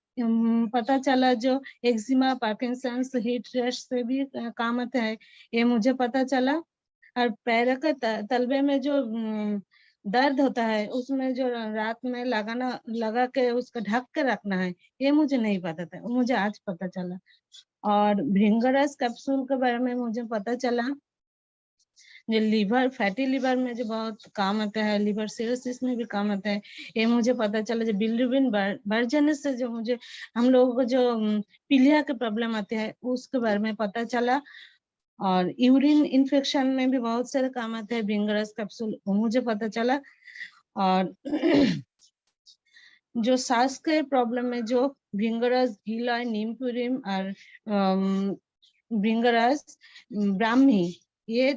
पता चला जो एक्जिमा, पार्किंसंस, हीट रैश से भी काम आता है, ये मुझे पता चला। और पैर के तलबे में जो दर्द होता है, उसमें जो रात में लगा के उसको ढक के रखना है, ये मुझे नहीं पता था, मुझे आज पता चला। और भृंगराज कैप्सूल के बारे में मुझे पता चला, जो लीवर, फैटी लीवर में जो बहुत काम आता है, लिवर सिरोसिस में भी काम आता है, ये मुझे पता चला। जो बिलिरुबिन बढ़ जाने से जो मुझे हम लोगों को जो पीलिया के प्रॉब्लम आते हैं, उसके बारे में पता चला। और यूरिन इन्फेक्शन में भी बहुत सारे काम आते हैं भृंगराज कैप्सूल, वो मुझे पता चला। और जो सांस के प्रॉब्लम में जो भृंगराज गीला, नीमपुरिम और भृंगराज ब्राह्मी, ये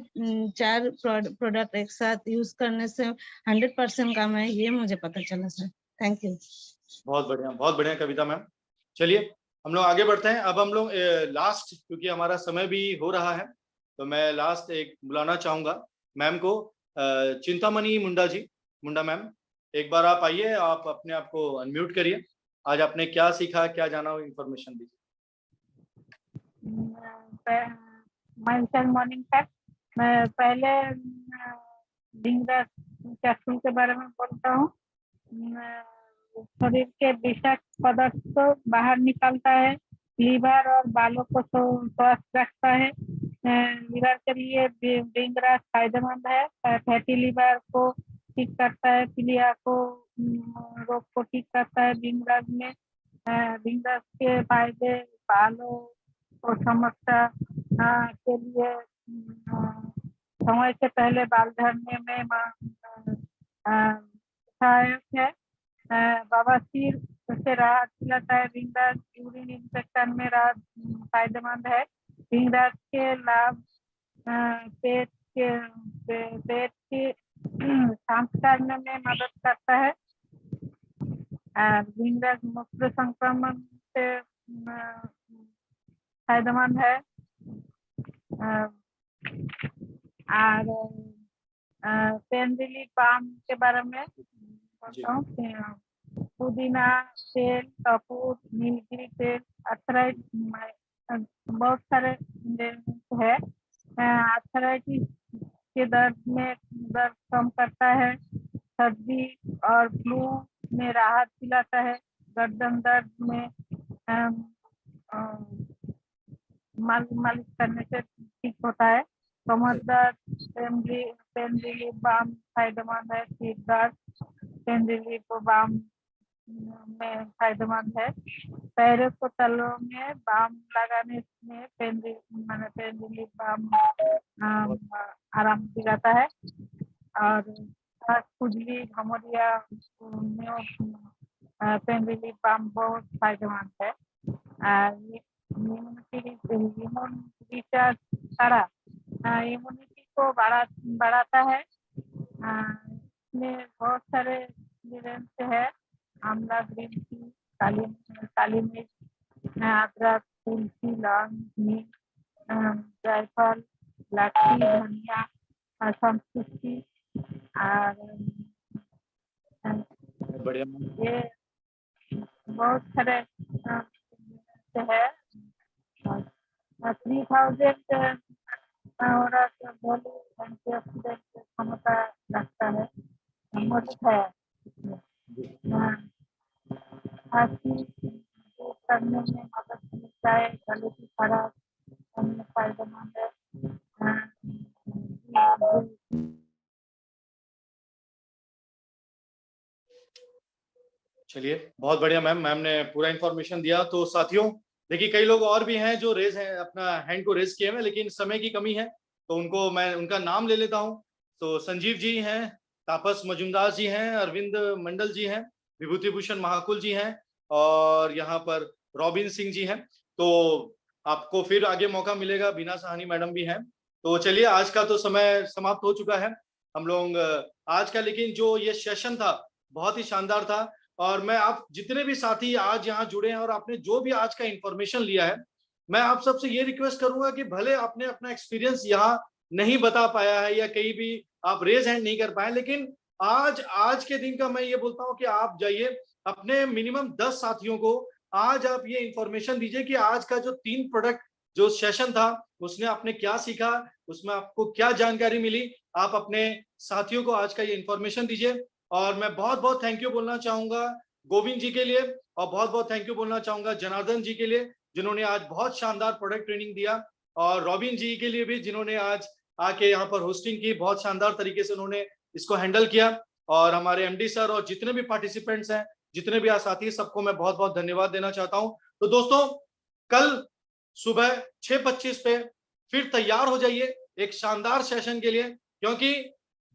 4 प्रोडक्ट एक साथ यूज करने से 100% काम है, ये मुझे पता चला सर। Thank you. बहुत बढ़िया कविता मैम। चलिए हम लोग आगे बढ़ते हैं। अब हम लोग लास्ट, क्योंकि हमारा समय भी हो रहा है, तो मैं लास्ट एक बुलाना चाहूंगा मैम को, चिंतामणि मुंडा मैम। एक बार आप आइए, आप अपने आप को अनम्यूट करिए। आज आपने क्या सीखा, क्या जाना, इंफॉर्मेशन दीजिए। मॉर्निंग सर, मैं पहले भृंगराज कैप्सूल के बारे में बोलता हूँ। शरीर के विषाक्त पदार्थ को बाहर निकालता है, लीवर और बालों को स्वस्थ रखता है। लीवर के लिए भृंगराज फायदेमंद है, फैटी लीवर को ठीक करता है, पीलिया को रोग को ठीक करता है। भृंगराज में भृंगराज के फायदे बालों को समस्या के लिए समय से पहले बाल झड़ने में सहायक है। बवासीर से राहत दिलाता है। भृंगराज यूरिन इन्फेक्शन में राहत फायदेमंद है। भृंगराज के लाभ पेट की शांत करने में मदद करता है। भृंगराज मूत्र संक्रमण से फायदेमंद है। और पेन रिलीफ बाम के बारे में बोलता हूँ। पुदीना तेल, कपूर, नीलगिरी तेल, अर्थराइटिस, बहुत सारे है। अर्थराइटिस के दर्द कम करता है। सर्दी और फ्लू में राहत दिलाता है। गर्दन दर्द में मालिश करने से ठीक होता है। कमर दर्द, पेन रिलीफ बाम फायदेमंद है। सीट दर्द, पेन रिलीफ बाम में फायदेमंद है। पैरों को तलों में बाम लगाने में पेन रिलीफ बाम आराम दिलाता है। और खुजली, घमौरिया में पेन रिलीफ बाम बहुत फायदेमंद है। इम्यूनिटी को बढ़ाता है। इसमें बहुत सारे इंग्रेडिएंट्स है। आंवला, ग्रीन टी, काली मिर्च, अदरक, तुलसी, लौंग, नीम, जायफल, इलायची, धनिया, संतुष्टि और बढ़िया। ये बहुत सारे है 3000 और एंटीऑक्सीडेंट क्षमता रखता है, मदद है करने में मदद मिलता है, गले की खराब करने फायदेमंद है। चलिए बहुत बढ़िया मैम, मैम ने पूरा इन्फॉर्मेशन दिया। तो साथियों देखिए कई लोग और भी हैं जो रेज है अपना हैंड को रेज किए हुए, लेकिन समय की कमी है तो उनको मैं उनका नाम ले लेता हूं। तो संजीव जी हैं, तापस मजुमदार जी हैं, अरविंद मंडल जी हैं, विभूति भूषण महाकुल जी हैं और यहाँ पर रॉबिन सिंह जी हैं। तो आपको फिर आगे मौका मिलेगा, बीना साहनी मैडम भी हैं। तो चलिए आज का तो समय समाप्त हो चुका है हम लोग आज का, लेकिन जो ये सेशन था बहुत ही शानदार था। और मैं आप जितने भी साथी आज यहाँ जुड़े हैं और आपने जो भी आज का इंफॉर्मेशन लिया है, मैं आप सबसे ये रिक्वेस्ट करूंगा कि भले आपने अपना एक्सपीरियंस यहाँ नहीं बता पाया है या कहीं भी आप रेज हैंड नहीं कर पाए, लेकिन आज के दिन का मैं ये बोलता हूँ कि आप जाइए अपने मिनिमम 10 साथियों को आज आप ये इंफॉर्मेशन दीजिए कि आज का जो 3 प्रोडक्ट जो सेशन था उसने आपने क्या सीखा, उसमें आपको क्या जानकारी मिली। आप अपने साथियों को आज का ये इंफॉर्मेशन दीजिए। और मैं बहुत बहुत थैंक यू बोलना चाहूंगा गोविंद जी के लिए और बहुत बहुत थैंक यू बोलना चाहूंगा जनार्दन जी के लिए जिन्होंने आज बहुत शानदार प्रोडक्ट ट्रेनिंग दिया, और रॉबिन जी के लिए भी जिन्होंने आज आके यहाँ पर होस्टिंग की, बहुत शानदार तरीके से उन्होंने इसको हैंडल किया। और हमारे एमडी सर और जितने भी पार्टिसिपेंट्स हैं, जितने भी साथी, सबको मैं बहुत बहुत धन्यवाद देना चाहता हूँ। तो दोस्तों कल सुबह 6:25 पे फिर तैयार हो जाइए एक शानदार सेशन के लिए, क्योंकि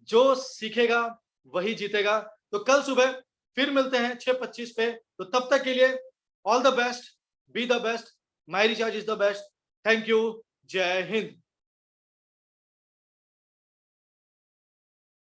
जो सीखेगा वही जीतेगा। तो कल सुबह फिर मिलते हैं 6:25 पे। तो तब तक के लिए all the best, be the best, my recharge is the best. Thank you, जय हिंद।